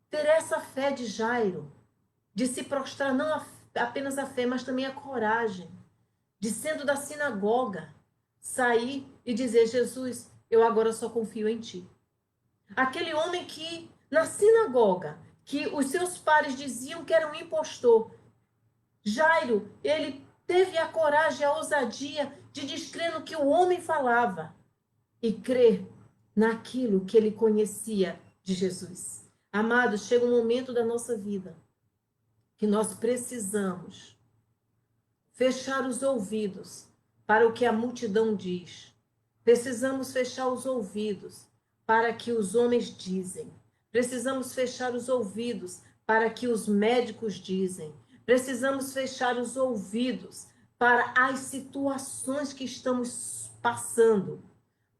[SPEAKER 2] ter essa fé de Jairo, de se prostrar não apenas a fé, mas também a coragem, de sendo da sinagoga, sair e dizer: Jesus, eu agora só confio em ti. Aquele homem que, na sinagoga, que os seus pares diziam que era um impostor, Jairo, ele teve a coragem, a ousadia de descrer no que o homem falava e crer naquilo que ele conhecia de Jesus. Amados, chega um momento da nossa vida que nós precisamos fechar os ouvidos para o que a multidão diz. Precisamos fechar os ouvidos para que os homens dizem. Precisamos fechar os ouvidos para que os médicos dizem. Precisamos fechar os ouvidos para as situações que estamos passando,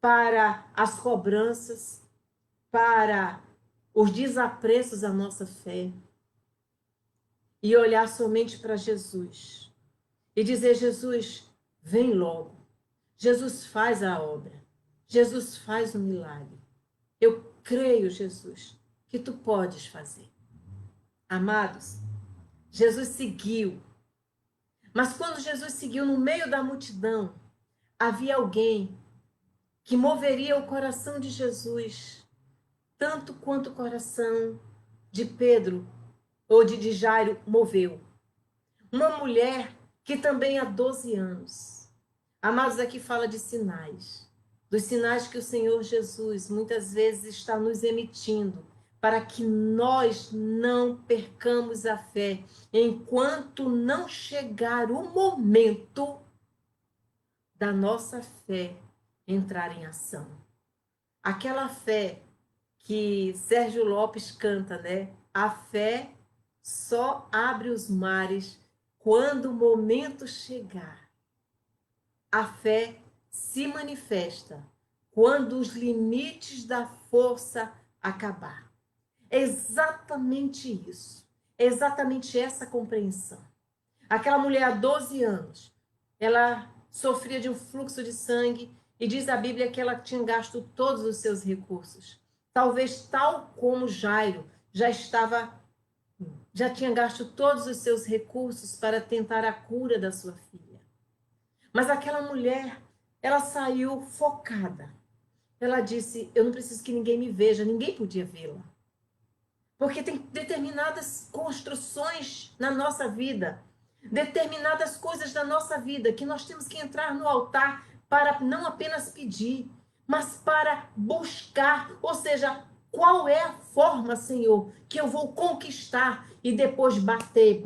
[SPEAKER 2] para as cobranças, para os desapreços à nossa fé. E olhar somente para Jesus. E dizer: Jesus, vem logo. Jesus faz a obra. Jesus faz o milagre. Eu creio, Jesus, que tu podes fazer. Amados, Jesus seguiu. Mas quando Jesus seguiu no meio da multidão, havia alguém que moveria o coração de Jesus, tanto quanto o coração de Pedro ou de Jairo moveu. Uma mulher que também há 12 anos. Amados, aqui fala de sinais. Dos sinais que o Senhor Jesus muitas vezes está nos emitindo para que nós não percamos a fé enquanto não chegar o momento da nossa fé entrar em ação. Aquela fé que Sérgio Lopes canta, né? A fé só abre os mares quando o momento chegar. A fé se manifesta quando os limites da força acabar. É exatamente isso. É exatamente essa compreensão. Aquela mulher há 12 anos, ela sofria de um fluxo de sangue e diz a Bíblia que ela tinha gasto todos os seus recursos. Talvez tal como Jairo já tinha gasto todos os seus recursos para tentar a cura da sua filha. Mas aquela mulher, ela saiu focada. Ela disse: eu não preciso que ninguém me veja. Ninguém podia vê-la. Porque tem determinadas construções na nossa vida, determinadas coisas da nossa vida que nós temos que entrar no altar para não apenas pedir, mas para buscar. Ou seja, qual é a forma, Senhor, que eu vou conquistar e depois bater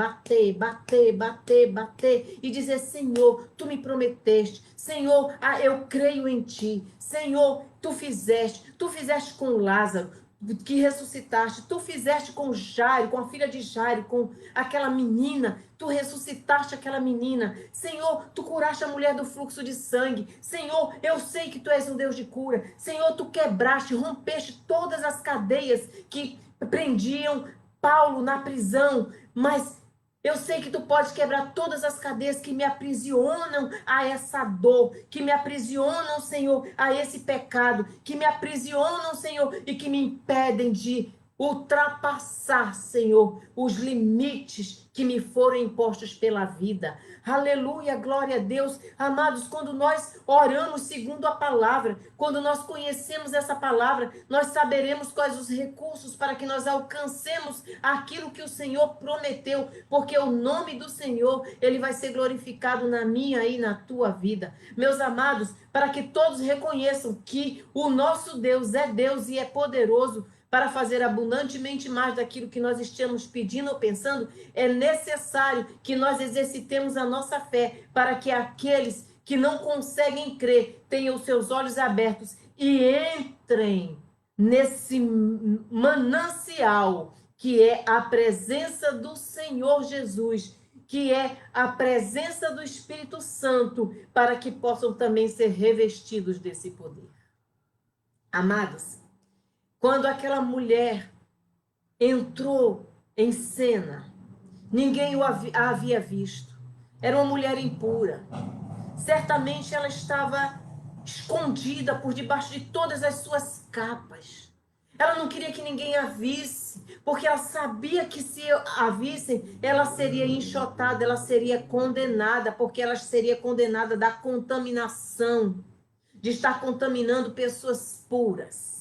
[SPEAKER 2] e dizer: Senhor, tu me prometeste, Senhor, eu creio em ti, Senhor, tu fizeste com Lázaro, que ressuscitaste, tu fizeste com Jairo, com a filha de Jairo, com aquela menina, tu ressuscitaste aquela menina, Senhor, tu curaste a mulher do fluxo de sangue, Senhor, eu sei que tu és um Deus de cura, Senhor, tu quebraste, rompeste todas as cadeias que prendiam Paulo na prisão, mas eu sei que tu podes quebrar todas as cadeias que me aprisionam a essa dor, que me aprisionam, Senhor, a esse pecado, que me aprisionam, Senhor, e que me impedem de ultrapassar, Senhor, os limites que me foram impostos pela vida. Aleluia, glória a Deus. Amados, quando nós oramos segundo a palavra, quando nós conhecemos essa palavra, nós saberemos quais os recursos para que nós alcancemos aquilo que o Senhor prometeu, porque o nome do Senhor, ele vai ser glorificado na minha e na tua vida. Meus amados, para que todos reconheçam que o nosso Deus e é poderoso para fazer abundantemente mais daquilo que nós estamos pedindo ou pensando, é necessário que nós exercitemos a nossa fé para que aqueles que não conseguem crer tenham os seus olhos abertos e entrem nesse manancial que é a presença do Senhor Jesus, que é a presença do Espírito Santo, para que possam também ser revestidos desse poder. Amados, quando aquela mulher entrou em cena, ninguém a havia visto. Era uma mulher impura. Certamente ela estava escondida por debaixo de todas as suas capas. Ela não queria que ninguém a visse, porque ela sabia que se a vissem, ela seria enxotada, ela seria condenada, porque ela seria condenada da contaminação, de estar contaminando pessoas puras.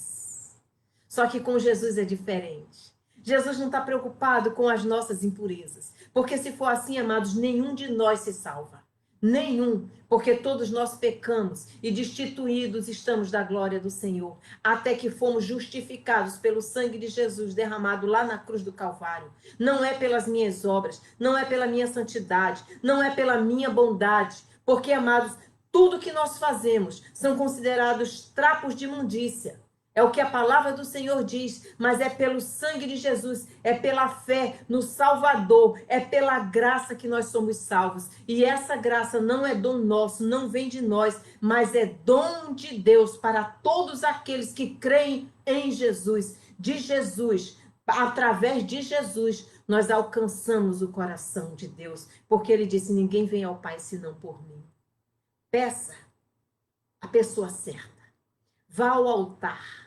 [SPEAKER 2] Só que com Jesus é diferente. Jesus não está preocupado com as nossas impurezas. Porque se for assim, amados, nenhum de nós se salva. Nenhum. Porque todos nós pecamos e destituídos estamos da glória do Senhor. Até que fomos justificados pelo sangue de Jesus derramado lá na cruz do Calvário. Não é pelas minhas obras, não é pela minha santidade, não é pela minha bondade. Porque, amados, tudo que nós fazemos são considerados trapos de imundícia. É o que a palavra do Senhor diz, mas é pelo sangue de Jesus, é pela fé no Salvador, é pela graça que nós somos salvos. E essa graça não é dom nosso, não vem de nós, mas é dom de Deus para todos aqueles que creem em Jesus. De Jesus, através de Jesus, nós alcançamos o coração de Deus, porque ele disse: ninguém vem ao Pai senão por mim. Peça a pessoa certa, vá ao altar.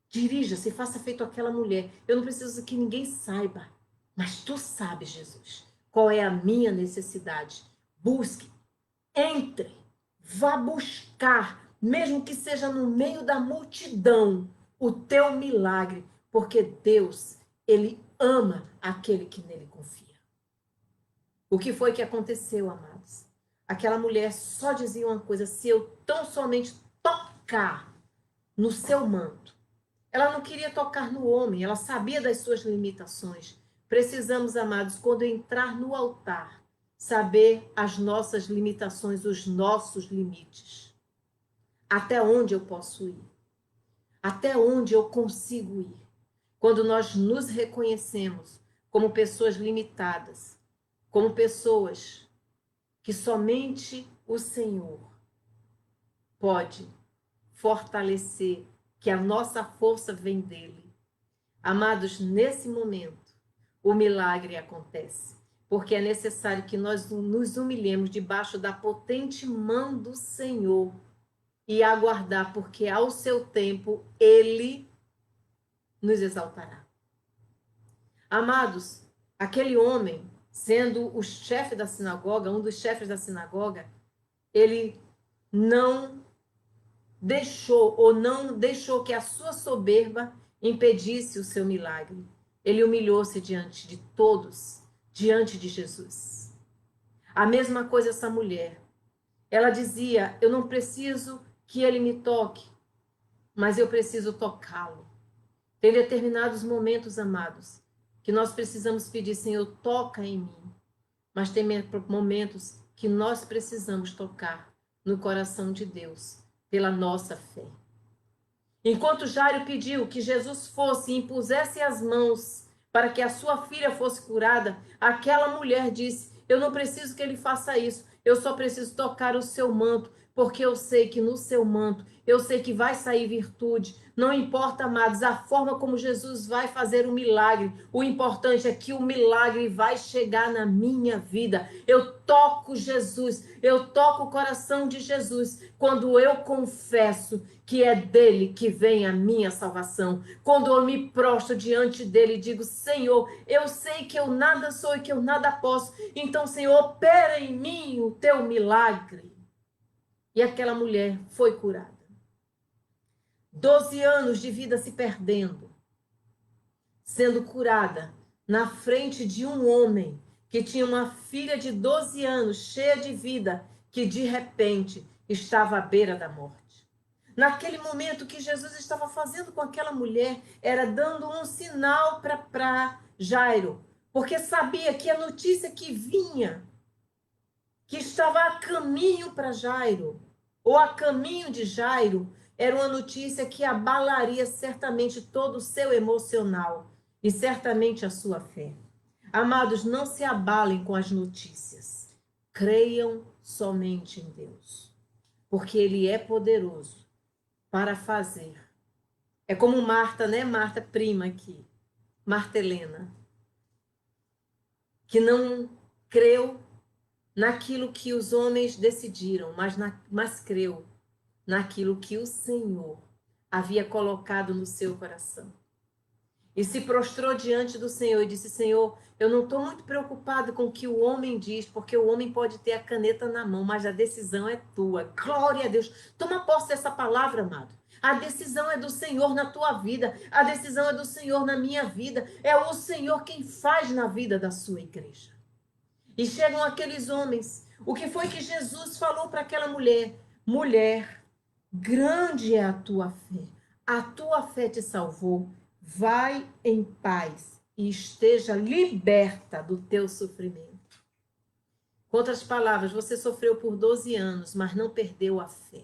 [SPEAKER 2] Dirija-se, faça feito aquela mulher. Eu não preciso que ninguém saiba, mas tu sabes, Jesus, qual é a minha necessidade. Busque, entre, vá buscar, mesmo que seja no meio da multidão, o teu milagre, porque Deus, ele ama aquele que nele confia. O que foi que aconteceu, amados? Aquela mulher só dizia uma coisa: se eu tão somente tocar no seu manto. Ela não queria tocar no homem, ela sabia das suas limitações. Precisamos, amados, quando entrar no altar, saber as nossas limitações, os nossos limites. Até onde eu posso ir? Até onde eu consigo ir? Quando nós nos reconhecemos como pessoas limitadas, como pessoas que somente o Senhor pode fortalecer, que a nossa força vem dele. Amados, nesse momento, o milagre acontece, porque é necessário que nós nos humilhemos debaixo da potente mão do Senhor e aguardar, porque ao seu tempo ele nos exaltará. Amados, aquele homem, sendo o chefe da sinagoga, um dos chefes da sinagoga, ele não deixou que a sua soberba impedisse o seu milagre. Ele humilhou-se diante de todos, diante de Jesus. A mesma coisa essa mulher. Ela dizia: eu não preciso que ele me toque, mas eu preciso tocá-lo. Tem determinados momentos, amados, que nós precisamos pedir: Senhor, toca em mim. Mas tem momentos que nós precisamos tocar no coração de Deus, pela nossa fé. Enquanto Jairo pediu que Jesus fosse e impusesse as mãos para que a sua filha fosse curada, aquela mulher disse: eu não preciso que ele faça isso, eu só preciso tocar o seu manto, porque eu sei que no seu manto, eu sei que vai sair virtude. Não importa, amados, a forma como Jesus vai fazer o milagre. O importante é que o milagre vai chegar na minha vida. Eu toco Jesus, eu toco o coração de Jesus quando eu confesso que é dele que vem a minha salvação. Quando eu me prostro diante dele e digo: Senhor, eu sei que eu nada sou e que eu nada posso. Então, Senhor, opera em mim o teu milagre. E aquela mulher foi curada. 12 anos de vida se perdendo, sendo curada na frente de um homem que tinha uma filha de 12 anos, cheia de vida, que de repente estava à beira da morte. Naquele momento, o que Jesus estava fazendo com aquela mulher era dando um sinal para Jairo, porque sabia que a notícia que vinha, que estava a caminho para Jairo, ou a caminho de Jairo, era uma notícia que abalaria certamente todo o seu emocional e certamente a sua fé. Amados, não se abalem com as notícias. Creiam somente em Deus, porque Ele é poderoso para fazer. É como Marta, né? Marta, prima aqui. Marta Helena, que não creu naquilo que os homens decidiram, mas creu naquilo que o Senhor havia colocado no seu coração. E se prostrou diante do Senhor e disse: Senhor, eu não estou muito preocupado com o que o homem diz, porque o homem pode ter a caneta na mão, mas a decisão é tua. Glória a Deus. Toma posse dessa palavra, amado. A decisão é do Senhor na tua vida. A decisão é do Senhor na minha vida. É o Senhor quem faz na vida da sua igreja. E chegam aqueles homens. O que foi que Jesus falou para aquela mulher? Mulher, grande é a tua fé. A tua fé te salvou. Vai em paz e esteja liberta do teu sofrimento. Com outras palavras, você sofreu por 12 anos, mas não perdeu a fé.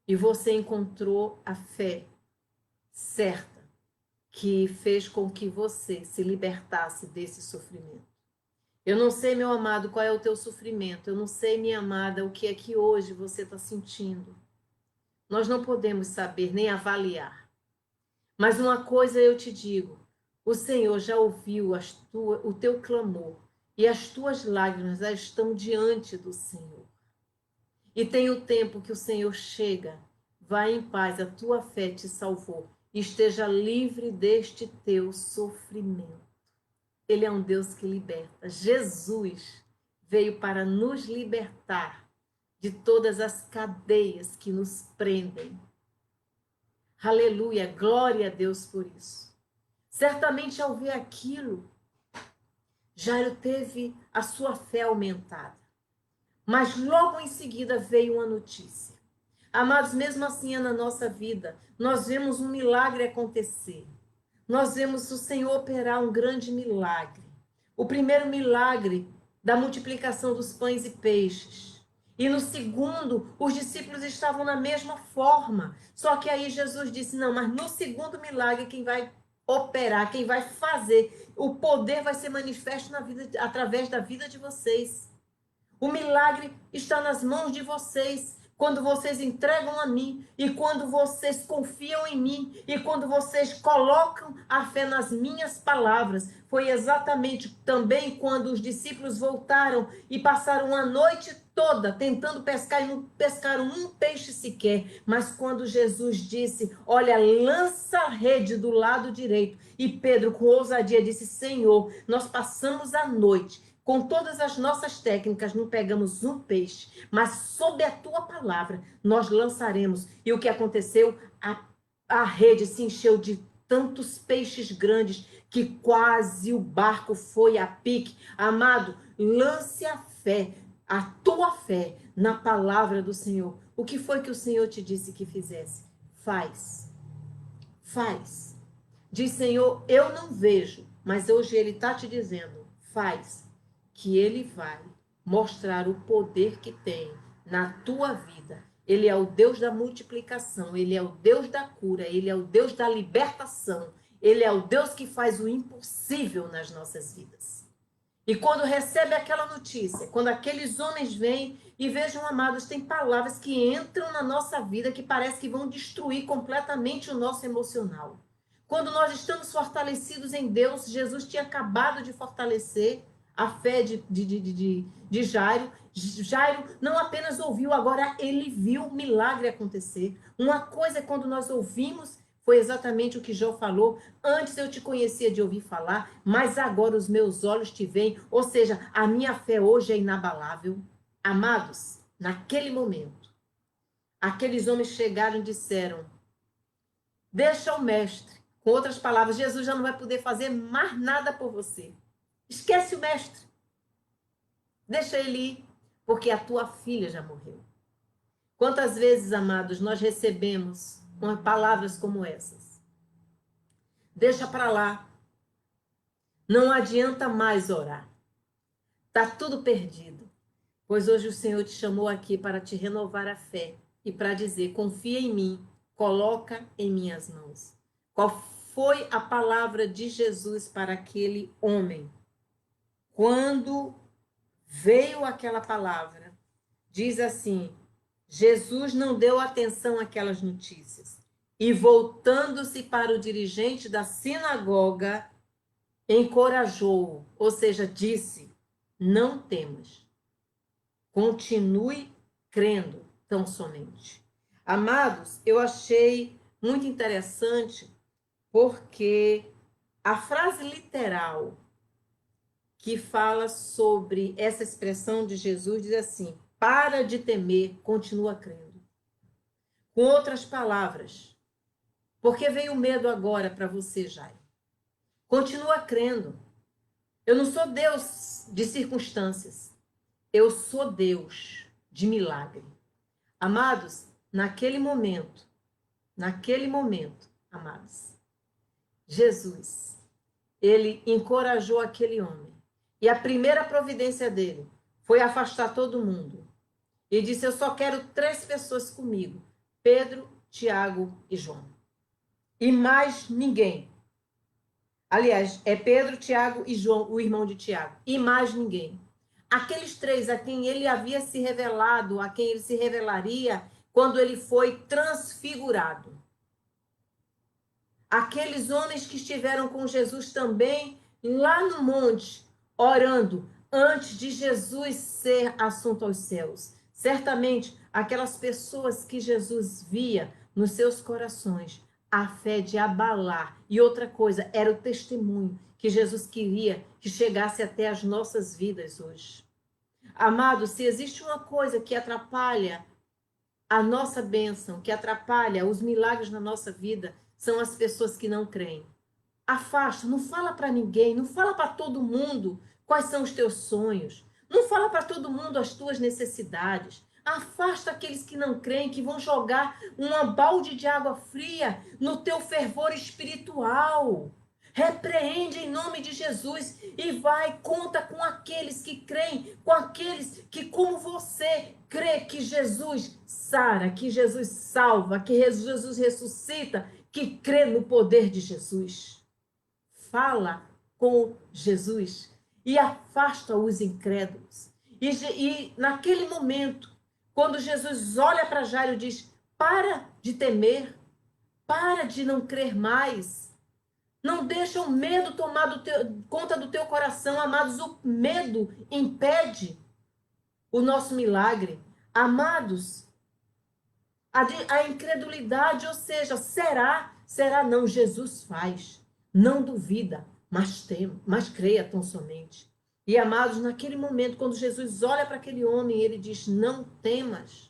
[SPEAKER 2] E você encontrou a fé certa que fez com que você se libertasse desse sofrimento. Eu não sei, meu amado, qual é o teu sofrimento. Eu não sei, minha amada, o que é que hoje você está sentindo. Nós não podemos saber nem avaliar. Mas uma coisa eu te digo, o Senhor já ouviu o teu clamor e as tuas lágrimas já estão diante do Senhor. E tem o tempo que o Senhor chega, vai em paz, a tua fé te salvou, esteja livre deste teu sofrimento. Ele é um Deus que liberta. Jesus veio para nos libertar de todas as cadeias que nos prendem. Aleluia, glória a Deus por isso. Certamente ao ver aquilo, Jairo teve a sua fé aumentada. Mas logo em seguida veio uma notícia. Amados, mesmo assim é na nossa vida, nós vemos um milagre acontecer. Nós vemos o Senhor operar um grande milagre. O primeiro milagre da multiplicação dos pães e peixes. E no segundo, os discípulos estavam na mesma forma. Só que aí Jesus disse: não, mas no segundo milagre, quem vai operar, quem vai fazer, o poder vai ser manifesto na vida, através da vida de vocês. O milagre está nas mãos de vocês. Quando vocês entregam a mim, e quando vocês confiam em mim, e quando vocês colocam a fé nas minhas palavras. Foi exatamente também quando os discípulos voltaram e passaram a noite toda tentando pescar e não pescaram um peixe sequer. Mas quando Jesus disse: olha, lança a rede do lado direito. E Pedro, com ousadia, disse: Senhor, nós passamos a noite. Com todas as nossas técnicas, não pegamos um peixe, mas sob a tua palavra, nós lançaremos. E o que aconteceu? A rede se encheu de tantos peixes grandes que quase o barco foi a pique. Amado, lance a tua fé na palavra do Senhor. O que foi que o Senhor te disse que fizesse? Faz. Faz. Diz: Senhor, eu não vejo, mas hoje Ele está te dizendo: faz. Que Ele vai mostrar o poder que tem na tua vida. Ele é o Deus da multiplicação, Ele é o Deus da cura, Ele é o Deus da libertação, Ele é o Deus que faz o impossível nas nossas vidas. E quando recebe aquela notícia, quando aqueles homens vêm e vejam, amados, tem palavras que entram na nossa vida que parece que vão destruir completamente o nosso emocional. Quando nós estamos fortalecidos em Deus, Jesus tinha acabado de fortalecer a fé de Jairo. Jairo não apenas ouviu, agora ele viu o milagre acontecer. Uma coisa é quando nós ouvimos, foi exatamente o que Jó falou. Antes eu te conhecia de ouvir falar, mas agora os meus olhos te veem. Ou seja, a minha fé hoje é inabalável. Amados, naquele momento, aqueles homens chegaram e disseram: deixa o mestre. Com outras palavras, Jesus já não vai poder fazer mais nada por você. Esquece o mestre. Deixa ele ir, porque a tua filha já morreu. Quantas vezes, amados, nós recebemos palavras como essas? Deixa para lá. Não adianta mais orar. Tá tudo perdido. Pois hoje o Senhor te chamou aqui para te renovar a fé e para dizer: confia em mim, coloca em minhas mãos. Qual foi a palavra de Jesus para aquele homem? Quando veio aquela palavra, diz assim: Jesus não deu atenção àquelas notícias. E voltando-se para o dirigente da sinagoga, encorajou-o, ou seja, disse: não temas, continue crendo tão somente. Amados, eu achei muito interessante porque a frase literal que fala sobre essa expressão de Jesus diz assim: para de temer, continua crendo. Com outras palavras, porque veio o medo agora para você, Jair? Continua crendo. Eu não sou Deus de circunstâncias. Eu sou Deus de milagre. Amados, naquele momento, amados, Jesus, ele encorajou aquele homem. E a primeira providência dele foi afastar todo mundo. E disse: eu só quero 3 pessoas comigo: Pedro, Tiago e João. E mais ninguém. Aliás, é Pedro, Tiago e João, o irmão de Tiago. E mais ninguém. Aqueles 3 a quem ele havia se revelado, a quem ele se revelaria quando ele foi transfigurado. Aqueles homens que estiveram com Jesus também lá no monte, orando, antes de Jesus ser assunto aos céus. Certamente, aquelas pessoas que Jesus via nos seus corações, a fé de abalar. E outra coisa, era o testemunho que Jesus queria que chegasse até as nossas vidas hoje. Amado, se existe uma coisa que atrapalha a nossa bênção, que atrapalha os milagres na nossa vida, são as pessoas que não creem. Afasta, não fala para ninguém, não fala para todo mundo quais são os teus sonhos. Não fala para todo mundo as tuas necessidades. Afasta aqueles que não creem, que vão jogar uma balde de água fria no teu fervor espiritual. Repreende em nome de Jesus e vai, conta com aqueles que creem, com aqueles que, como você, crê que Jesus sara, que Jesus salva, que Jesus ressuscita, que crê no poder de Jesus. Fala com Jesus e afasta os incrédulos. E naquele momento, quando Jesus olha para Jairo e diz: para de temer, para de não crer mais. Não deixa o medo tomar conta do teu coração, amados. O medo impede o nosso milagre. Amados, a incredulidade, ou seja, será não, Jesus faz. Não duvida, mas creia tão somente. E amados, naquele momento, quando Jesus olha para aquele homem, ele diz: não temas,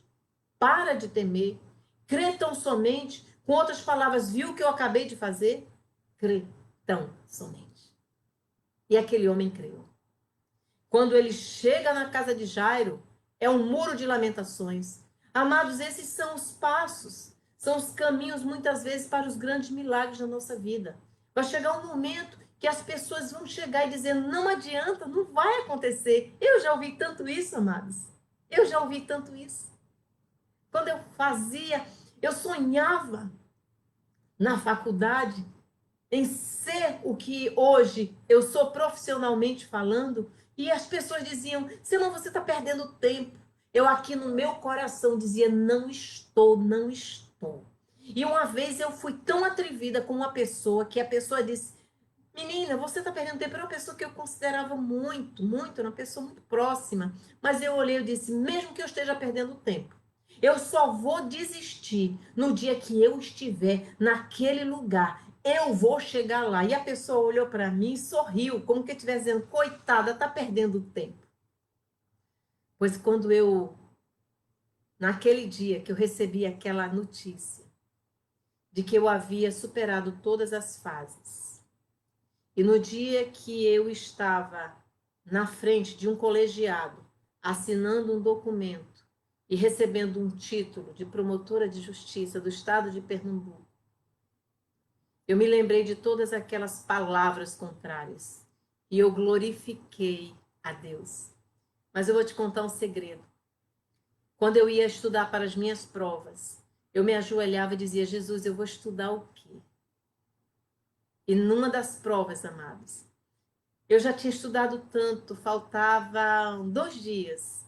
[SPEAKER 2] para de temer, crê tão somente. Com outras palavras, viu o que eu acabei de fazer? Crê tão somente. E aquele homem creu. Quando ele chega na casa de Jairo, é um muro de lamentações. Amados, esses são os passos, são os caminhos, muitas vezes, para os grandes milagres da nossa vida. Vai chegar um momento que as pessoas vão chegar e dizer: não adianta, não vai acontecer. Eu já ouvi tanto isso, amados. Eu já ouvi tanto isso. Quando eu sonhava na faculdade em ser o que hoje eu sou profissionalmente falando, E as pessoas diziam, Simão, você está perdendo tempo. Eu aqui no meu coração dizia, não estou, não estou. E uma vez eu fui tão atrevida com uma pessoa que a pessoa disse, menina, você está perdendo tempo. Era uma pessoa que eu considerava muito, muito, era uma pessoa muito próxima. Mas eu olhei e disse, mesmo que eu esteja perdendo tempo, eu só vou desistir no dia que eu estiver naquele lugar. Eu vou chegar lá. E a pessoa olhou para mim e sorriu, como que estivesse dizendo, coitada, está perdendo tempo. Pois quando naquele dia que eu recebi aquela notícia de que eu havia superado todas as fases, e no dia que eu estava na frente de um colegiado, assinando um documento e recebendo um título de promotora de justiça do estado de Pernambuco, eu me lembrei de todas aquelas palavras contrárias e eu glorifiquei a Deus. Mas eu vou te contar um segredo. Quando eu ia estudar para as minhas provas, eu me ajoelhava e dizia, Jesus, eu vou estudar o quê? E numa das provas, amados, eu já tinha estudado tanto, faltavam 2 dias.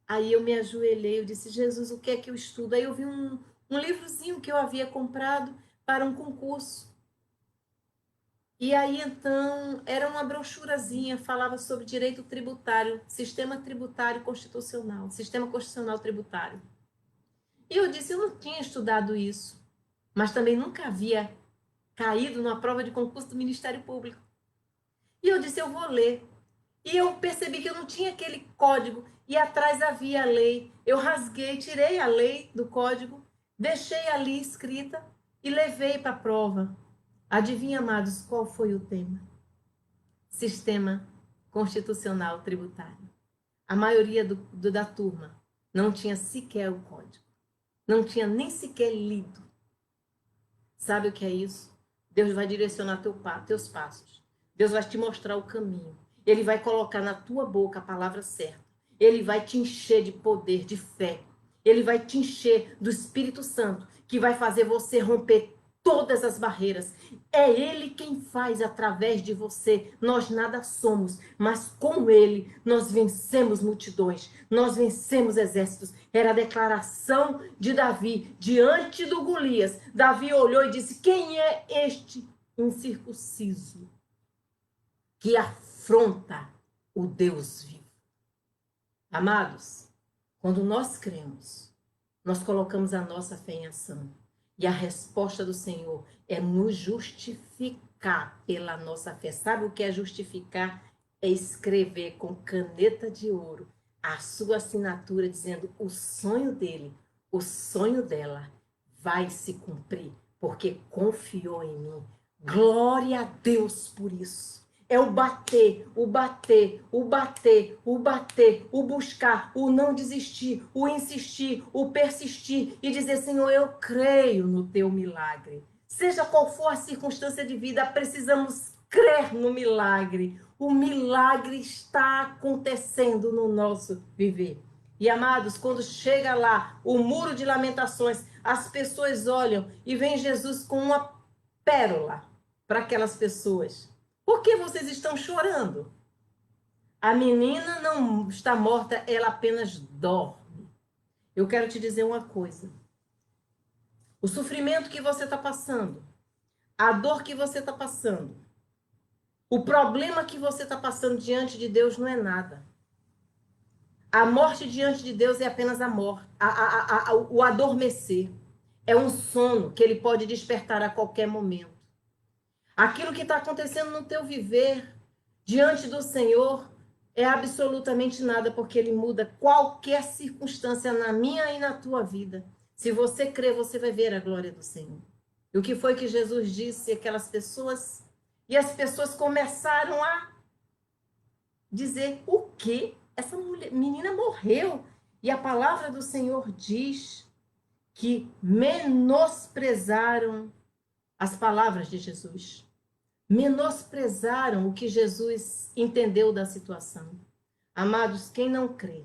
[SPEAKER 2] Aí eu me ajoelhei, eu disse, Jesus, o que é que eu estudo? Aí eu vi um livrozinho que eu havia comprado para um concurso. E aí, então, era uma brochurazinha, falava sobre direito tributário, sistema tributário constitucional, sistema constitucional tributário. E eu disse, eu não tinha estudado isso, mas também nunca havia caído numa prova de concurso do Ministério Público. E eu disse, eu vou ler. E eu percebi que eu não tinha aquele código, e atrás havia a lei. Eu rasguei, tirei a lei do código, deixei ali escrita e levei para a prova. Adivinha, amados, qual foi o tema? Sistema constitucional tributário. A maioria da turma não tinha sequer o código. Não tinha nem sequer lido. Sabe o que é isso? Deus vai direcionar teus passos. Deus vai te mostrar o caminho. Ele vai colocar na tua boca a palavra certa. Ele vai te encher de poder, de fé. Ele vai te encher do Espírito Santo, que vai fazer você romper todas as barreiras. É Ele quem faz através de você. Nós nada somos, mas com Ele nós vencemos multidões, nós vencemos exércitos. Era a declaração de Davi diante do Golias. Davi olhou e disse, quem é este incircunciso que afronta o Deus vivo? Amados, quando nós cremos, nós colocamos a nossa fé em ação. E a resposta do Senhor é nos justificar pela nossa fé. Sabe o que é justificar? É escrever com caneta de ouro a sua assinatura dizendo o sonho dele, o sonho dela vai se cumprir, porque confiou em mim. Glória a Deus por isso. É o bater, o bater, o bater, o bater, o buscar, o não desistir, o insistir, o persistir e dizer, Senhor, eu creio no teu milagre. Seja qual for a circunstância de vida, precisamos crer no milagre. O milagre está acontecendo no nosso viver. E, amados, quando chega lá o muro de lamentações, as pessoas olham e veem Jesus com uma pérola para aquelas pessoas. Por que vocês estão chorando? A menina não está morta, ela apenas dorme. Eu quero te dizer uma coisa. O sofrimento que você está passando, a dor que você está passando, o problema que você está passando diante de Deus não é nada. A morte diante de Deus é apenas a morte, o adormecer. É um sono que ele pode despertar a qualquer momento. Aquilo que está acontecendo no teu viver diante do Senhor é absolutamente nada, porque ele muda qualquer circunstância na minha e na tua vida. Se você crer, você vai ver a glória do Senhor. E o que foi que Jesus disse àquelas pessoas? E as pessoas começaram a dizer, o quê? Essa menina morreu. E a palavra do Senhor diz que menosprezaram as palavras de Jesus. Menosprezaram o que Jesus entendeu da situação. Amados, quem não crê,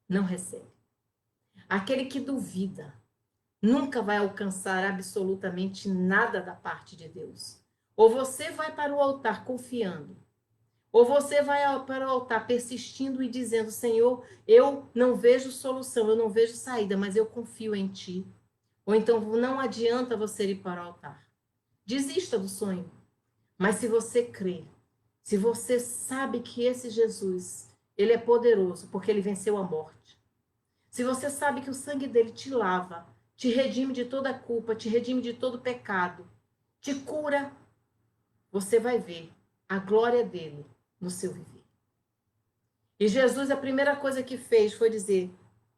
[SPEAKER 2] não recebe. Aquele que duvida, nunca vai alcançar absolutamente nada da parte de Deus. Ou você vai para o altar confiando, Ou você vai para o altar persistindo e dizendo, Senhor, eu não vejo solução, eu não vejo saída, mas eu confio em Ti. Ou então não adianta você ir para o altar. Desista do sonho. Mas se você crê, se você sabe que esse Jesus, ele é poderoso, porque ele venceu a morte. Se você sabe que o sangue dele te lava, te redime de toda culpa, te redime de todo pecado, te cura, você vai ver a glória dele no seu viver. E Jesus, a primeira coisa que fez foi dizer: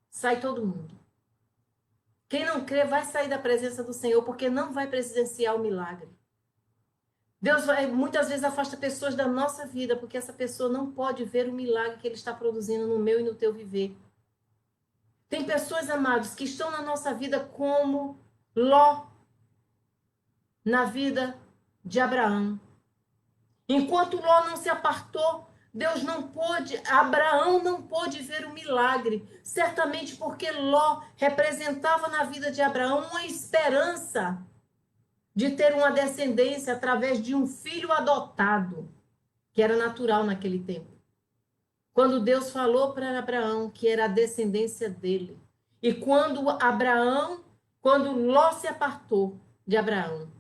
[SPEAKER 2] sai todo mundo. Quem não crê vai sair da presença do Senhor, porque não vai presenciar o milagre. Deus muitas vezes afasta pessoas da nossa vida, porque essa pessoa não pode ver o milagre que Ele está produzindo no meu e no teu viver. Tem pessoas, amados, que estão na nossa vida como Ló na vida de Abraão. Enquanto Ló não se apartou, Deus não pôde, Abraão não pôde ver o milagre. Certamente porque Ló representava na vida de Abraão uma esperança de ter uma descendência através de um filho adotado, que era natural naquele tempo. Quando Deus falou para Abraão que era a descendência dele. E quando Ló se apartou de Abraão,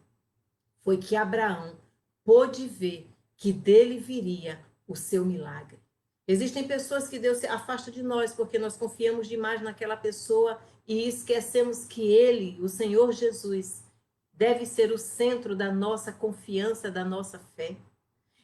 [SPEAKER 2] foi que Abraão pôde ver que dele viria o seu milagre. Existem pessoas que Deus se afasta de nós porque nós confiamos demais naquela pessoa e esquecemos que ele, o Senhor Jesus, deve ser o centro da nossa confiança, da nossa fé.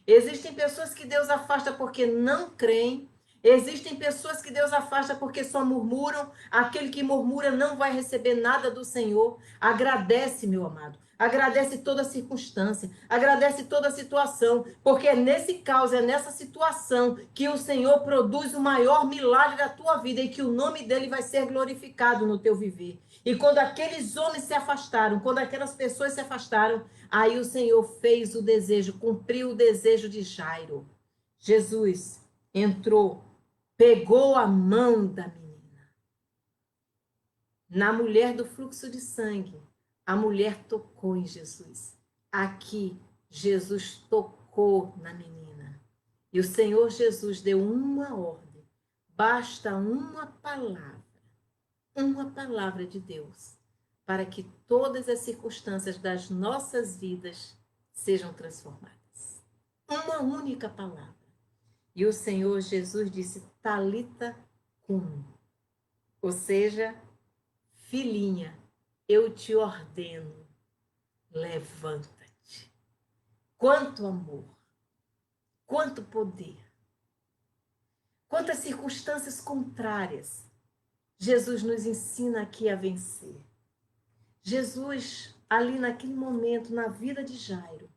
[SPEAKER 2] Existem pessoas que Deus afasta porque não creem. Existem pessoas que Deus afasta porque só murmuram. Aquele que murmura não vai receber nada do Senhor. Agradece, meu amado. Agradece toda circunstância. Agradece toda situação. Porque é nesse caos, é nessa situação que o Senhor produz o maior milagre da tua vida e que o nome dele vai ser glorificado no teu viver. E quando aqueles homens se afastaram, quando aquelas pessoas se afastaram, aí o Senhor fez o desejo, cumpriu o desejo de Jairo. Jesus entrou, pegou a mão da menina. Na mulher do fluxo de sangue, a mulher tocou em Jesus. Aqui, Jesus tocou na menina. E o Senhor Jesus deu uma ordem. Basta uma palavra de Deus, para que todas as circunstâncias das nossas vidas sejam transformadas. Uma única palavra. E o Senhor Jesus disse, Talita cum, ou seja, filhinha, eu te ordeno, levanta-te. Quanto amor, quanto poder, quantas circunstâncias contrárias Jesus nos ensina aqui a vencer. Jesus, ali naquele momento, na vida de Jairo,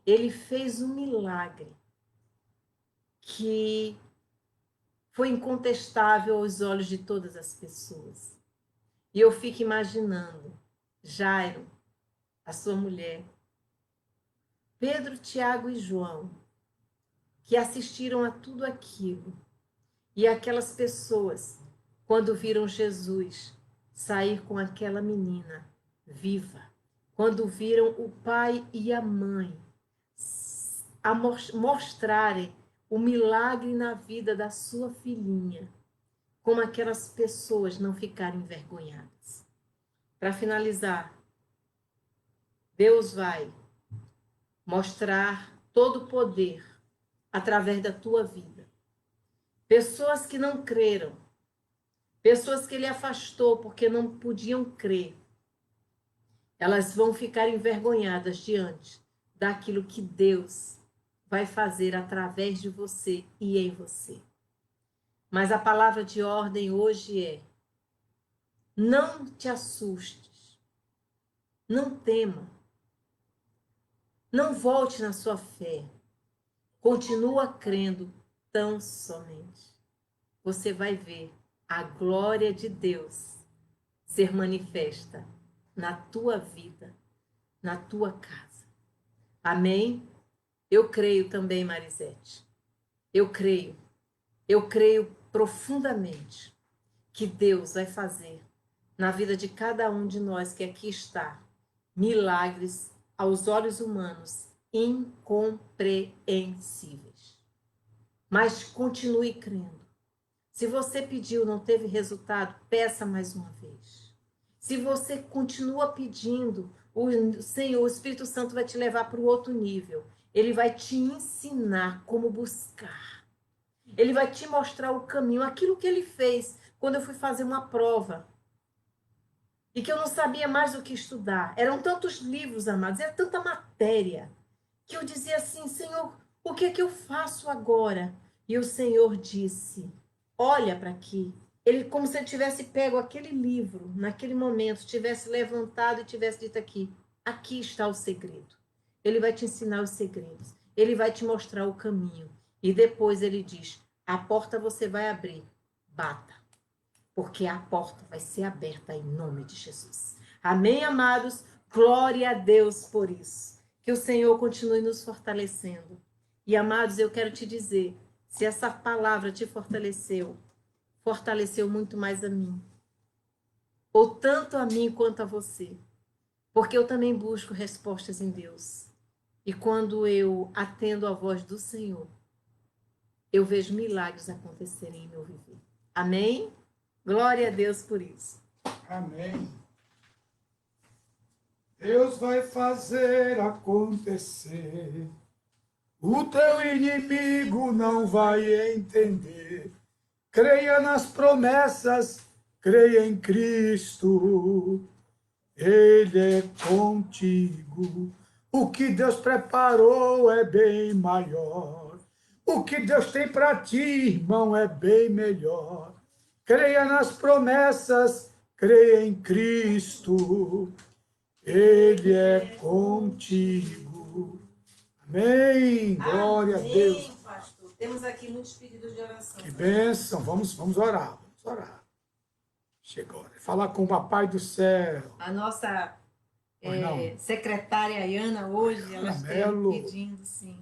[SPEAKER 2] ele fez um milagre que foi incontestável aos olhos de todas as pessoas. E eu fico imaginando Jairo, a sua mulher, Pedro, Tiago e João, que assistiram a tudo aquilo. E aquelas pessoas, quando viram Jesus sair com aquela menina viva, quando viram o pai e a mãe mostrarem o milagre na vida da sua filhinha, como aquelas pessoas não ficarem envergonhadas. Para finalizar, Deus vai mostrar todo o poder através da tua vida. Pessoas que não creram, pessoas que ele afastou porque não podiam crer, elas vão ficar envergonhadas diante daquilo que Deus vai fazer através de você e em você. Mas a palavra de ordem hoje é: não te assustes, não tema, não volte na sua fé, continua crendo tão somente. Você vai ver a glória de Deus ser manifesta na tua vida, na tua casa. Amém? Eu creio também, Marisete. Eu creio profundamente que Deus vai fazer na vida de cada um de nós que aqui está milagres aos olhos humanos incompreensíveis. mas continue crendo. Se você pediu, não teve resultado, peça mais uma vez. Se você continua pedindo, o Senhor, o Espírito Santo vai te levar para o outro nível. Ele vai te ensinar como buscar. Ele vai te mostrar o caminho. Aquilo que ele fez quando eu fui fazer uma prova. E que eu não sabia mais o que estudar. Eram tantos livros, amados, era tanta matéria, que eu dizia assim, Senhor, o que é que eu faço agora? E o Senhor disse, olha para aqui. Ele, como se ele tivesse pego aquele livro, naquele momento, tivesse levantado e tivesse dito aqui, aqui está o segredo. Ele vai te ensinar os segredos. Ele vai te mostrar o caminho. E depois ele diz, a porta você vai abrir, bata. Porque a porta vai ser aberta em nome de Jesus. Amém, amados? Glória a Deus por isso. Que o Senhor continue nos fortalecendo. E, amados, eu quero te dizer, se essa palavra te fortaleceu, fortaleceu muito mais a mim. Ou tanto a mim quanto a você. Porque eu também busco respostas em Deus. E quando eu atendo a voz do Senhor, eu vejo milagres acontecerem em meu viver. Amém? Glória a Deus por isso.
[SPEAKER 1] Amém. Deus vai fazer acontecer. O teu inimigo não vai entender. Creia nas promessas, creia em Cristo. Ele é contigo. O que Deus preparou é bem maior. O que Deus tem para ti, irmão, é bem melhor. Creia nas promessas, creia em Cristo. Ele é contigo. Amém. Glória a Deus.
[SPEAKER 2] Amém, pastor. Temos aqui muitos pedidos de oração.
[SPEAKER 1] Que bênção. Vamos orar. Vamos orar. Chegou. Falar com o Papai do Céu.
[SPEAKER 2] A nossa secretária Ayana hoje, ela está pedindo, sim.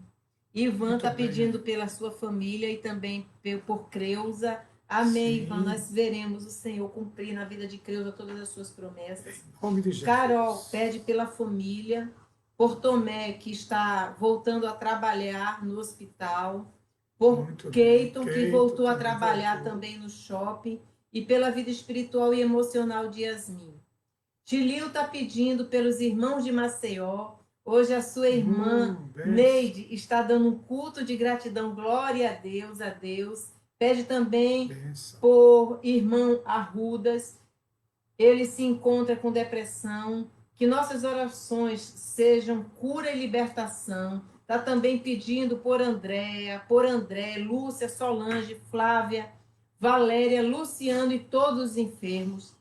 [SPEAKER 2] Ivan está pedindo pela sua família e também por Creuza. Amém, sim. Ivan. Nós veremos o Senhor cumprir na vida de Creuza todas as suas promessas.
[SPEAKER 1] Em nome de Jesus.
[SPEAKER 2] Carol pede pela família. Por Tomé, que está voltando a trabalhar no hospital. Por Keiton, que voltou a trabalhar também no shopping. E pela vida espiritual e emocional de Yasmin. Tilil está pedindo pelos irmãos de Maceió. Hoje a sua irmã Neide está dando um culto de gratidão. Glória a Deus, a Deus. Pede também por irmão Arrudas. Ele se encontra com depressão. Que nossas orações sejam cura e libertação. Está também pedindo por Andréa, por André, Lúcia, Solange, Flávia, Valéria, Luciano e todos os enfermos.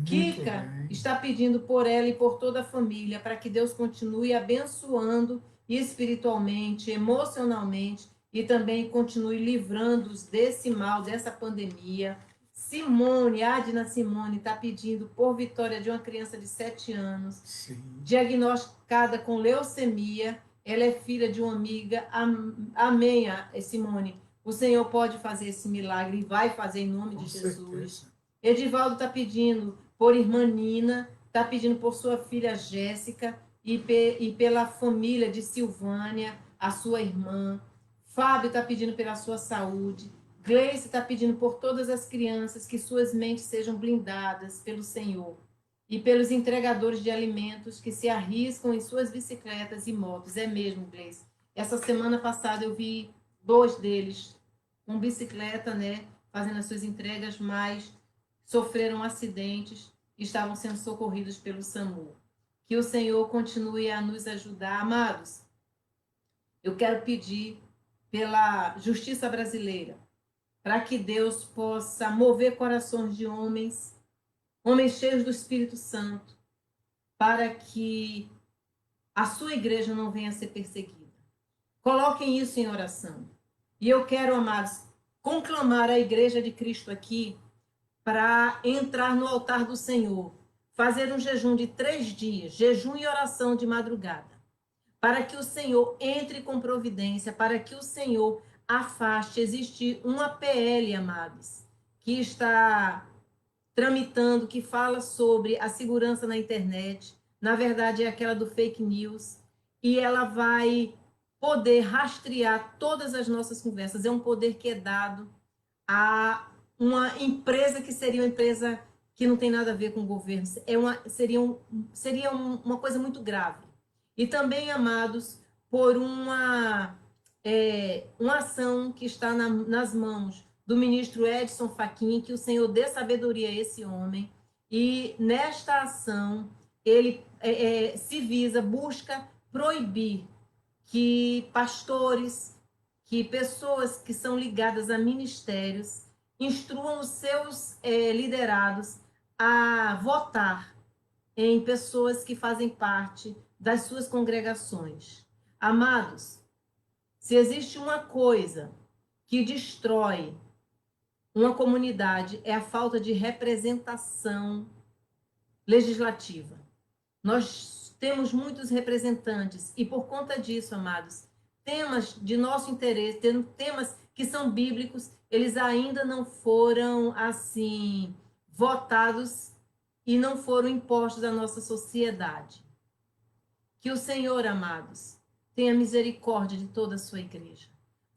[SPEAKER 2] Kika está pedindo por ela e por toda a família, para que Deus continue abençoando espiritualmente, emocionalmente e também continue livrando-os desse mal, dessa pandemia. Simone, Adna Simone, está pedindo por vitória de uma criança de 7 anos, sim, diagnosticada com leucemia. Ela é filha de uma amiga. Amém, Simone. O Senhor pode fazer esse milagre e vai fazer em nome de Jesus. Edivaldo está pedindo por irmã Nina, está pedindo por sua filha Jéssica e pela família de Silvânia, a sua irmã. Fábio está pedindo pela sua saúde. Gleice está pedindo por todas as crianças que suas mentes sejam blindadas pelo Senhor e pelos entregadores de alimentos que se arriscam em suas bicicletas e motos. É mesmo, Gleice. Essa semana passada eu vi 2 deles com bicicleta, né, fazendo as suas entregas, mas sofreram acidentes e estavam sendo socorridos pelo SAMU. Que o Senhor continue a nos ajudar. Amados, eu quero pedir pela justiça brasileira, para que Deus possa mover corações de homens cheios do Espírito Santo, para que a sua igreja não venha a ser perseguida. Coloquem isso em oração. E eu quero, amados, conclamar a igreja de Cristo aqui para entrar no altar do Senhor, fazer um jejum de 3 dias, jejum e oração de madrugada, para que o Senhor entre com providência, para que o Senhor afaste. Existe uma PL, amados, que está tramitando, que fala sobre a segurança na internet. Na verdade, é aquela do fake news. E ela vai poder rastrear todas as nossas conversas. É um poder que é dado a uma empresa que seria uma empresa que não tem nada a ver com o governo. Seria uma coisa muito grave. E também, amados, por uma ação que está nas mãos do ministro Edson Fachin, que o Senhor dê sabedoria a esse homem. E nesta ação, ele se visa, busca proibir que pastores, que pessoas que são ligadas a ministérios, instruam os seus liderados a votar em pessoas que fazem parte das suas congregações. Amados, se existe uma coisa que destrói uma comunidade, é a falta de representação legislativa. Nós temos muitos representantes e, por conta disso, amados, temas de nosso interesse, temas que são bíblicos, eles ainda não foram, assim, votados e não foram impostos à nossa sociedade. Que o Senhor, amados, tenha misericórdia de toda a sua igreja.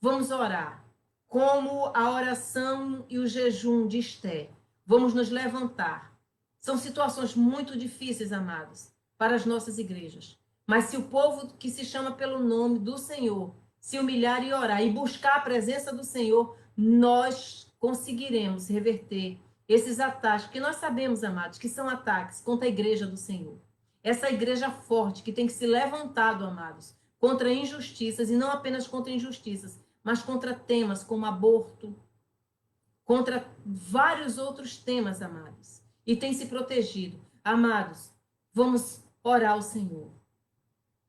[SPEAKER 2] Vamos orar. Como a oração e o jejum de Esté, vamos nos levantar. São situações muito difíceis, amados, para as nossas igrejas. Mas se o povo que se chama pelo nome do Senhor se humilhar e orar e buscar a presença do Senhor, nós conseguiremos reverter esses ataques, que nós sabemos, amados, que são ataques contra a igreja do Senhor. Essa igreja forte que tem que se levantado, amados, contra injustiças, e não apenas contra injustiças, mas contra temas como aborto, contra vários outros temas, amados. E tem se protegido. Amados, vamos orar ao Senhor.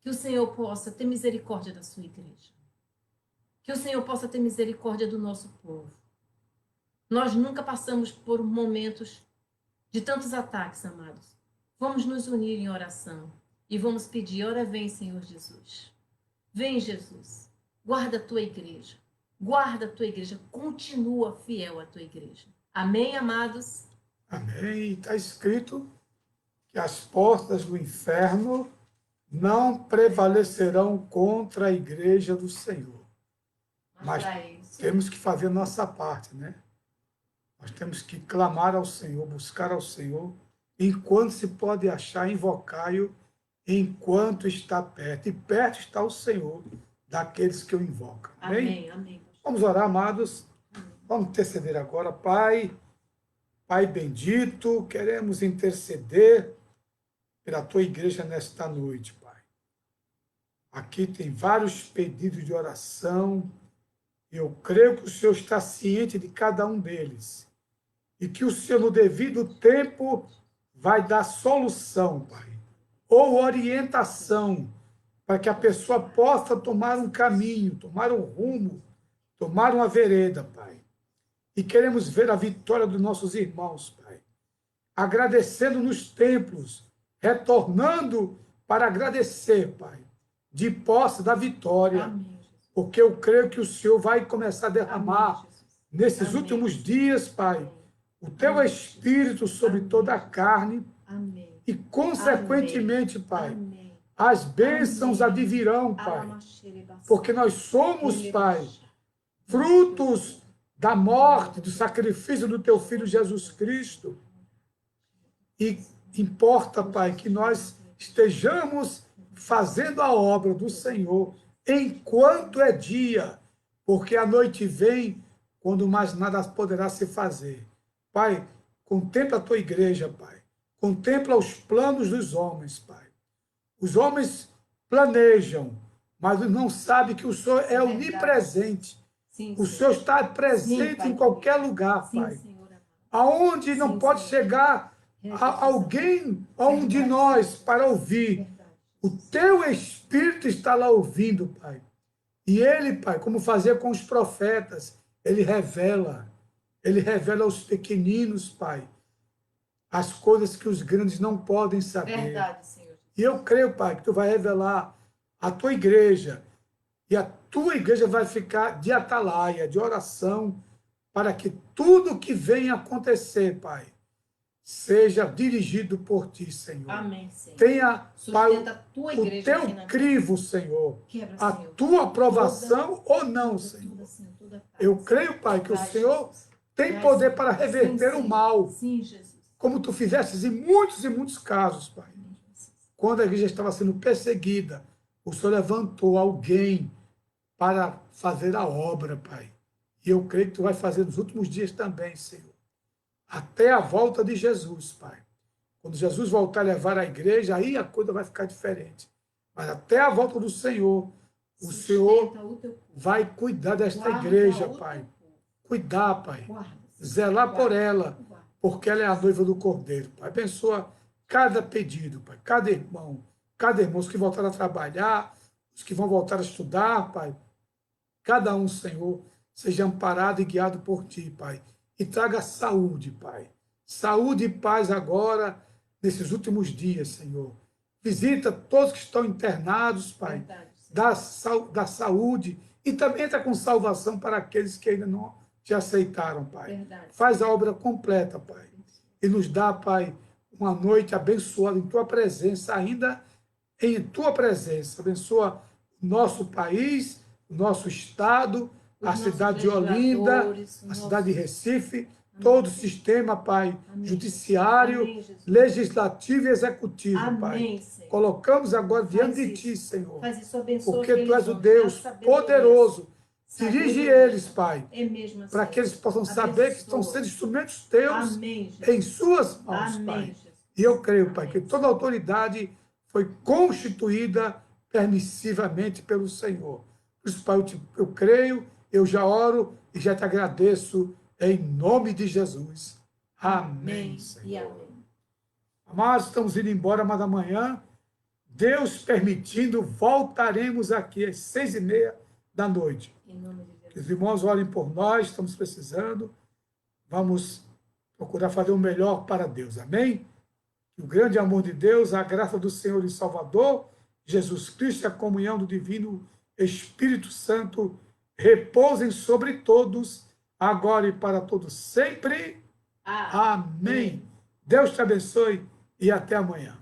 [SPEAKER 2] Que o Senhor possa ter misericórdia da sua igreja. Que o Senhor possa ter misericórdia do nosso povo. Nós nunca passamos por momentos de tantos ataques, amados. Vamos nos unir em oração e vamos pedir, ora vem, Senhor Jesus. Vem, Jesus. Guarda a tua igreja. Guarda a tua igreja. Continua fiel à tua igreja. Amém, amados?
[SPEAKER 1] Amém. Está escrito que as portas do inferno não prevalecerão contra a igreja do Senhor. Mas temos que fazer a nossa parte, né? Nós temos que clamar ao Senhor, buscar ao Senhor, enquanto se pode achar, invocai-o, enquanto está perto. E perto está o Senhor daqueles que o invocam.
[SPEAKER 2] Amém, amém.
[SPEAKER 1] Vamos orar, amados. Vamos interceder agora. Pai bendito, queremos interceder pela tua igreja nesta noite, Pai. Aqui tem vários pedidos de oração. Eu creio que o Senhor está ciente de cada um deles. E que o Senhor, no devido tempo, vai dar solução, Pai. Ou orientação, para que a pessoa possa tomar um caminho, tomar um rumo, tomar uma vereda, Pai. E queremos ver a vitória dos nossos irmãos, Pai. Agradecendo nos templos, retornando para agradecer, Pai, de posse da vitória.
[SPEAKER 2] Amém.
[SPEAKER 1] Porque eu creio que o Senhor vai começar a derramar nesses últimos dias, Pai, o teu Espírito sobre toda a carne.
[SPEAKER 2] Amém.
[SPEAKER 1] E, consequentemente, Pai, as bênçãos advirão, Pai, porque nós somos, Pai, frutos da morte, do sacrifício do teu Filho Jesus Cristo. E importa, Pai, que nós estejamos fazendo a obra do Senhor enquanto é dia, porque a noite vem quando mais nada poderá se fazer. Pai, contempla a tua igreja, Pai. Contempla os planos dos homens, Pai. Os homens planejam, mas não sabem que o Senhor é onipresente. Sim, o Senhor está presente em qualquer lugar, Pai. Aonde não pode chegar alguém, a um de nós, para ouvir. O teu Espírito está lá ouvindo, Pai. E ele, Pai, como fazia com os profetas, ele revela aos pequeninos, Pai, as coisas que os grandes não podem saber.
[SPEAKER 2] Verdade, Senhor.
[SPEAKER 1] E eu creio, Pai, que tu vai revelar a tua igreja, e a tua igreja vai ficar de atalaia, de oração, para que tudo que venha acontecer, Pai, seja dirigido por ti, Senhor.
[SPEAKER 2] Amém, Senhor.
[SPEAKER 1] Tenha, Pai,
[SPEAKER 2] Sustenta a tua
[SPEAKER 1] o
[SPEAKER 2] igreja aqui
[SPEAKER 1] teu
[SPEAKER 2] na
[SPEAKER 1] crivo, Senhor,
[SPEAKER 2] Quebra,
[SPEAKER 1] a
[SPEAKER 2] Senhor.
[SPEAKER 1] tua aprovação ou não, Senhor.
[SPEAKER 2] Toda, Senhor, toda paz.
[SPEAKER 1] Eu creio, Pai, que o
[SPEAKER 2] Vai,
[SPEAKER 1] Senhor
[SPEAKER 2] Jesus.
[SPEAKER 1] tem
[SPEAKER 2] Vai,
[SPEAKER 1] poder
[SPEAKER 2] Senhor.
[SPEAKER 1] para reverter
[SPEAKER 2] Sim,
[SPEAKER 1] o mal,
[SPEAKER 2] Sim, Jesus.
[SPEAKER 1] como tu fizestes em muitos e muitos casos, Pai.
[SPEAKER 2] Amém, Jesus.
[SPEAKER 1] Quando a igreja estava sendo perseguida, o Senhor levantou alguém para fazer a obra, Pai. E eu creio que tu vai fazer nos últimos dias também, Senhor. Até a volta de Jesus, Pai. Quando Jesus voltar a levar a igreja, aí a coisa vai ficar diferente. Mas até a volta do Senhor, o Senhor
[SPEAKER 2] Sustenta o teu povo.
[SPEAKER 1] vai cuidar desta
[SPEAKER 2] Guarda
[SPEAKER 1] igreja,
[SPEAKER 2] o teu
[SPEAKER 1] Pai.
[SPEAKER 2] povo.
[SPEAKER 1] Cuidar, Pai.
[SPEAKER 2] Guarda, Senhor.
[SPEAKER 1] Zelar por ela,
[SPEAKER 2] Guarda.
[SPEAKER 1] porque ela é a noiva do Cordeiro, Pai. Abençoa cada pedido, Pai. Cada irmão, os que voltaram a trabalhar, os que vão voltar a estudar, Pai. Cada um, Senhor, seja amparado e guiado por Ti, Pai. E traga saúde, Pai. Saúde e paz agora, nesses últimos dias, Senhor. Visita todos que estão internados, Pai.
[SPEAKER 2] Verdade, Senhor.
[SPEAKER 1] Dá saúde e também entra com salvação para aqueles que ainda não te aceitaram, Pai.
[SPEAKER 2] Verdade.
[SPEAKER 1] Faz a obra completa, Pai. E nos dá, Pai, uma noite abençoada em Tua presença, ainda em Tua presença. Abençoa o nosso país, o nosso estado, a cidade de Olinda, a cidade de Recife, todo o sistema, Pai, judiciário, legislativo e executivo, Pai.
[SPEAKER 2] Senhor.
[SPEAKER 1] Colocamos agora diante de
[SPEAKER 2] isso.
[SPEAKER 1] Ti, Senhor,
[SPEAKER 2] Faz isso, abençoa
[SPEAKER 1] porque Tu és o
[SPEAKER 2] aqueles
[SPEAKER 1] Deus
[SPEAKER 2] homens, dá sabedoria.
[SPEAKER 1] poderoso. Dirige
[SPEAKER 2] Sabedoria.
[SPEAKER 1] eles, Pai,
[SPEAKER 2] É mesmo assim.
[SPEAKER 1] para que eles possam saber que estão sendo instrumentos Teus
[SPEAKER 2] Amém, Jesus.
[SPEAKER 1] em Suas mãos,
[SPEAKER 2] Amém,
[SPEAKER 1] Pai.
[SPEAKER 2] Jesus.
[SPEAKER 1] E eu creio, Pai,
[SPEAKER 2] Amém.
[SPEAKER 1] que toda autoridade foi constituída permissivamente pelo Senhor. Por isso, Pai, eu creio, eu já oro e já te agradeço em nome de Jesus. Amém, Senhor.
[SPEAKER 2] E amém.
[SPEAKER 1] Amados, estamos indo embora, mas amanhã, Deus permitindo, voltaremos aqui às 6h30 da noite.
[SPEAKER 2] Em nome de Jesus.
[SPEAKER 1] Que os irmãos olhem por nós, estamos precisando. Vamos procurar fazer o melhor para Deus. Amém? Que o grande amor de Deus, a graça do Senhor e Salvador, Jesus Cristo e a comunhão do Divino Espírito Santo repousem sobre todos, agora e para todos sempre. Amém. Deus te abençoe e até amanhã.